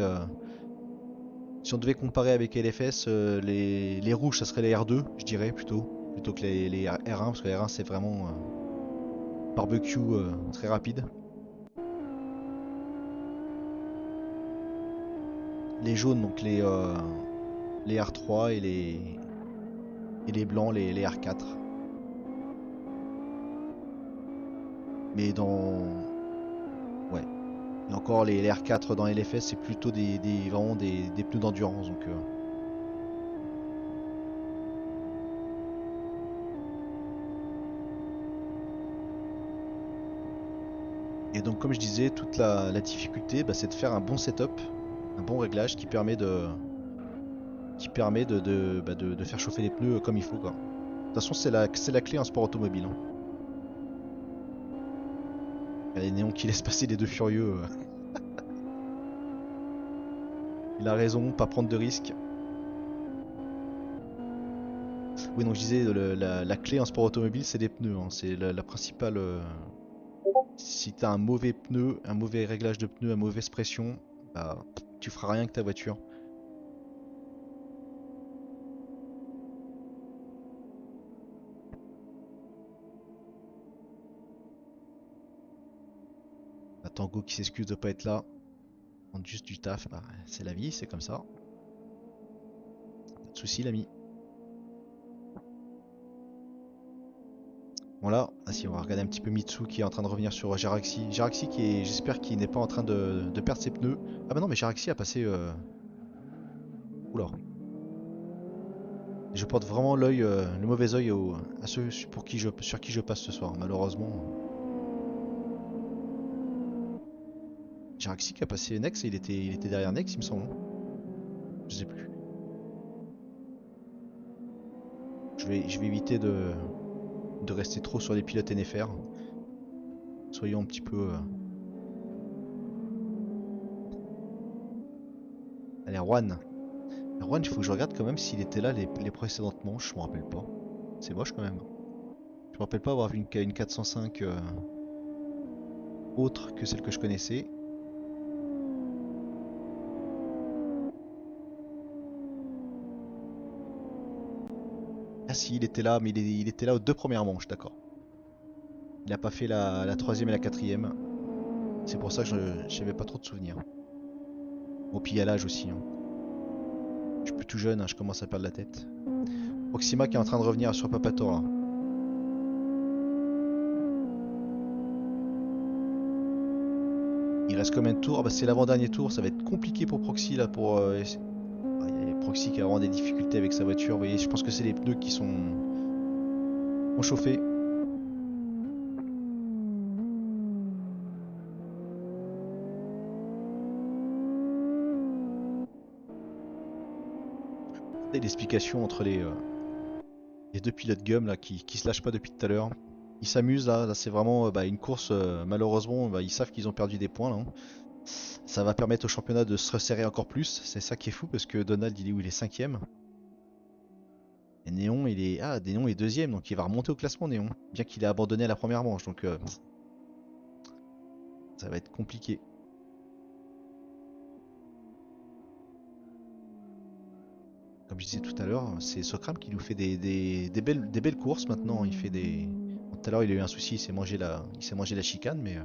Si on devait comparer avec LFS, les rouges, ça serait les R2, je dirais plutôt que les R1, parce que les R1 c'est vraiment barbecue très rapide. Les jaunes, donc les R3 et les blancs, les R4. Mais ouais. Et encore les R4 dans LFS, c'est plutôt vraiment des pneus d'endurance. Donc, Et donc comme je disais, toute la difficulté, bah, c'est de faire un bon setup, un bon réglage qui permet de faire chauffer les pneus comme il faut, quoi. De toute façon, c'est la clé en sport automobile, hein. Il y a les néons qui laissent passer les deux furieux. Il a raison, pas prendre de risques. Oui, donc je disais, la clé en sport automobile, c'est les pneus, hein. C'est la principale. Si t'as un mauvais pneu, un mauvais réglage de pneus, une mauvaise pression, bah, tu feras rien avec ta voiture. La Tango qui s'excuse de pas être là, prendre juste du taf, bah, c'est la vie, c'est comme ça. Pas de soucis, l'ami. Voilà, ah si, on va regarder un petit peu Mitsu qui est en train de revenir sur Jaraxi. Jaraxi qui est, j'espère qu'il n'est pas en train de perdre ses pneus. Ah bah non, mais Jaraxi a passé. Oula. Je porte vraiment le mauvais œil à ceux sur qui je passe ce soir, malheureusement. Jaraxi qui a passé Nex et il était derrière Nex, il me semble, hein. Je sais plus. Je vais éviter de rester trop sur les pilotes NFR. Soyons un petit peu. Allez, Juan. Juan, il faut que je regarde quand même s'il était là les précédentes manches, je me rappelle pas. C'est moche quand même. Je me rappelle pas avoir vu une 405 autre que celle que je connaissais. Ah si, il était là, mais il était là aux deux premières manches, d'accord. Il a pas fait la troisième et la quatrième. C'est pour ça que j'avais pas trop de souvenirs. Bon, puis il y a l'âge aussi, hein. Je suis plus tout jeune, hein, je commence à perdre la tête. Proxima qui est en train de revenir sur Papatora. Il reste combien de tours? Ah bah c'est l'avant-dernier tour, ça va être compliqué pour Proxy là Ah, il y a Proxy qui a vraiment des difficultés avec sa voiture, vous voyez, je pense que c'est les pneus qui ont chauffé. Et l'explication entre les deux pilotes gum là qui se lâchent pas depuis tout à l'heure. Ils s'amusent là, c'est vraiment une course, malheureusement, ils savent qu'ils ont perdu des points là, hein. Ça va permettre au championnat de se resserrer encore plus, c'est ça qui est fou parce que Donald il est où? Il est 5ème. Et Néon est deuxième, donc il va remonter au classement Néon, bien qu'il ait abandonné à la première manche, donc ça va être compliqué. Comme je disais tout à l'heure, c'est Sokram qui nous fait des belles courses maintenant. Il fait des. Bon, tout à l'heure il a eu un souci, il s'est mangé la chicane, mais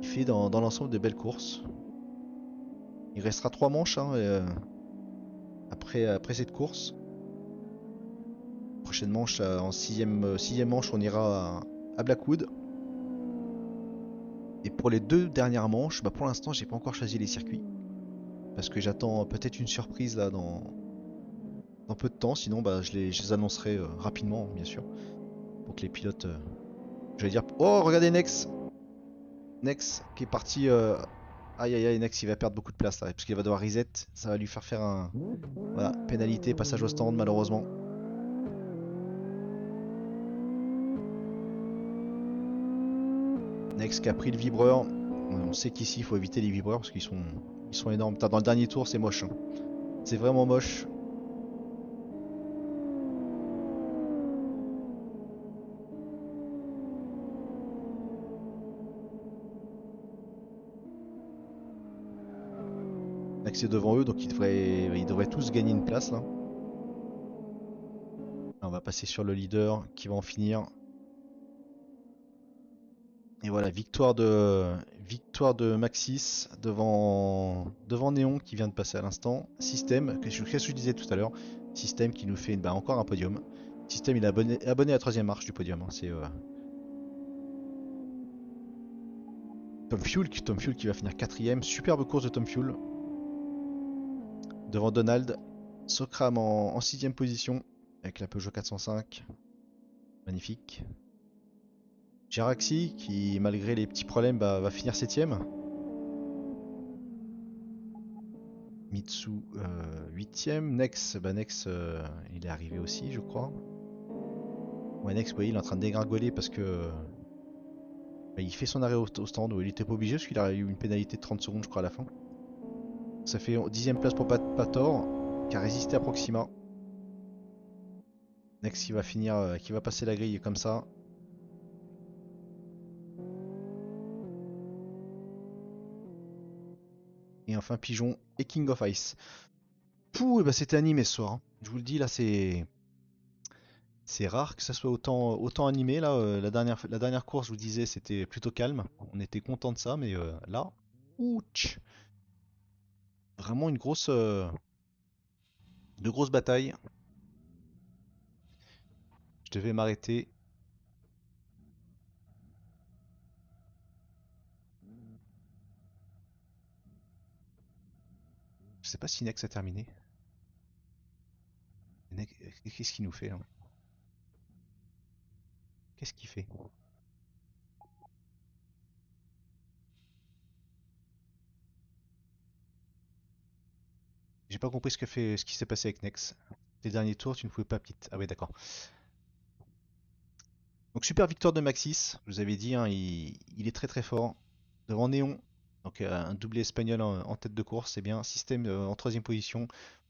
Il fait dans l'ensemble de belles courses. Il restera 3 manches hein, après cette course. Prochaine manche, en sixième manche, on ira à Blackwood. Et pour les 2 dernières manches, bah pour l'instant, j'ai pas encore choisi les circuits. Parce que j'attends peut-être une surprise là dans peu de temps. Sinon, bah, je les annoncerai rapidement, bien sûr. Pour que les pilotes. Je vais dire. Oh, regardez Nex! Nex qui est parti. Aïe aïe aïe, Nex il va perdre beaucoup de place là. Parce qu'il va devoir reset. Ça va lui faire un. Voilà, pénalité, passage au stand malheureusement. Nex qui a pris le vibreur. On sait qu'ici il faut éviter les vibreurs parce ils sont énormes. Putain, dans le dernier tour, c'est moche, hein. C'est vraiment moche. Nex est devant eux, donc ils devraient tous gagner une place là. On va passer sur le leader qui va en finir. Et voilà, victoire de Maxis devant Néon qui vient de passer à l'instant. Système, qu'est-ce que je disais tout à l'heure? Système qui nous fait bah, encore un podium. Système, il est abonné à la troisième marche du podium, hein. C'est Tom Fuel qui va finir quatrième. Superbe course de Tom Fuel devant Donald. Sokram en sixième position avec la Peugeot 405. Magnifique. Jaraxi qui, malgré les petits problèmes, bah, va finir septième. Mitsu 8ème. Nex, bah Nex il est arrivé aussi, je crois. Ouais, Nex, oui, il est en train de dégringoler parce que bah, il fait son arrêt au stand où il était pas obligé parce qu'il a eu une pénalité de 30 secondes, je crois, à la fin. Ça fait 10ème place pour Pator qui a résisté à Proxima. Nex qui va finir, qui va passer la grille comme ça. Et enfin Pigeon et King of Ice. Pouh, bah c'était animé ce soir, hein. Je vous le dis, là, c'est rare que ça soit autant animé. Là, la dernière course, je vous disais, c'était plutôt calme. On était content de ça, mais là, ouch, vraiment de grosses batailles. Je devais m'arrêter. Je sais pas si Nex a terminé. Qu'est-ce qu'il nous fait là? Qu'est-ce qu'il fait? J'ai pas compris ce qui s'est passé avec Nex. Les derniers tours, tu ne pouvais pas pit. Ah ouais, d'accord. Donc super victoire de Maxis. Je vous avais dit, hein, il est très très fort. Devant Néon. Donc un doublé espagnol en tête de course, c'est bien. Système en troisième position.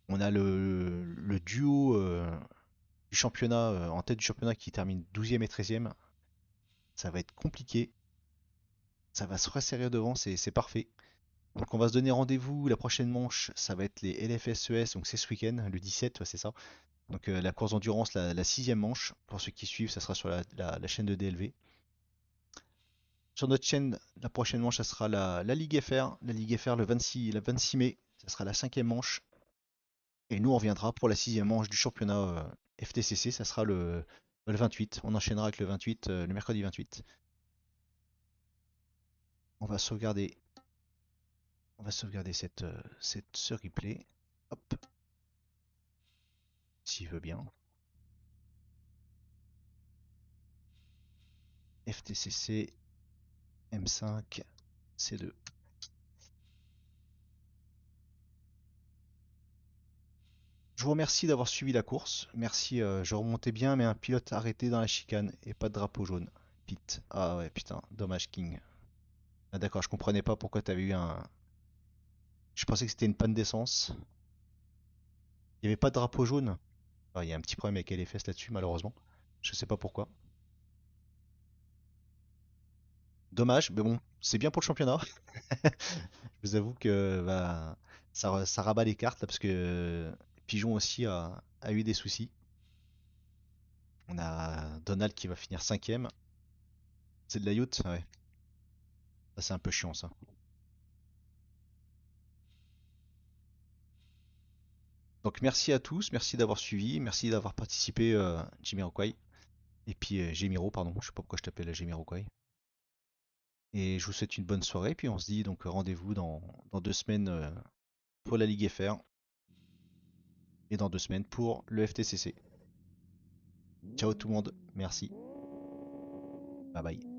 On a le duo du championnat, en tête du championnat qui termine 12e et 13e. Ça va être compliqué. Ça va se resserrer devant, c'est parfait. Donc on va se donner rendez-vous. La prochaine manche, ça va être les LFSES, donc c'est ce week-end, le 17, ouais, c'est ça. Donc la course d'endurance, la sixième manche. Pour ceux qui suivent, ça sera sur la chaîne de DLV. Sur notre chaîne, la prochaine manche, ça sera la Ligue FR. La Ligue FR le 26 mai, ça sera la cinquième manche. Et nous, on reviendra pour la sixième manche du championnat FTCC, ça sera le 28. On enchaînera avec le 28, le mercredi 28. On va sauvegarder, on va sauvegarder ce replay. Hop, s'il veut bien. FTCC M5 C2. Je vous remercie d'avoir suivi la course. Merci, je remontais bien, mais un pilote arrêté dans la chicane et pas de drapeau jaune. Pit. Ah ouais, putain, dommage King. Ah d'accord, je comprenais pas pourquoi t'avais eu un. Je pensais que c'était une panne d'essence. Il n'y avait pas de drapeau jaune. Ah, il y a un petit problème avec LFS là-dessus, malheureusement. Je sais pas pourquoi. Dommage, mais bon, c'est bien pour le championnat. Je vous avoue que bah, ça rabat les cartes là, parce que Pigeon aussi a eu des soucis. On a Donald qui va finir cinquième. C'est de la yacht, ouais. Ça, c'est un peu chiant ça. Donc merci à tous, merci d'avoir suivi, merci d'avoir participé, Jimiroquai. Et puis Gemiro, pardon, je sais pas pourquoi je t'appelle Jimiroquai. Et je vous souhaite une bonne soirée, puis on se dit donc rendez-vous dans 2 semaines pour la Ligue FR et dans 2 semaines pour le FTCC. Ciao tout le monde, merci, bye bye.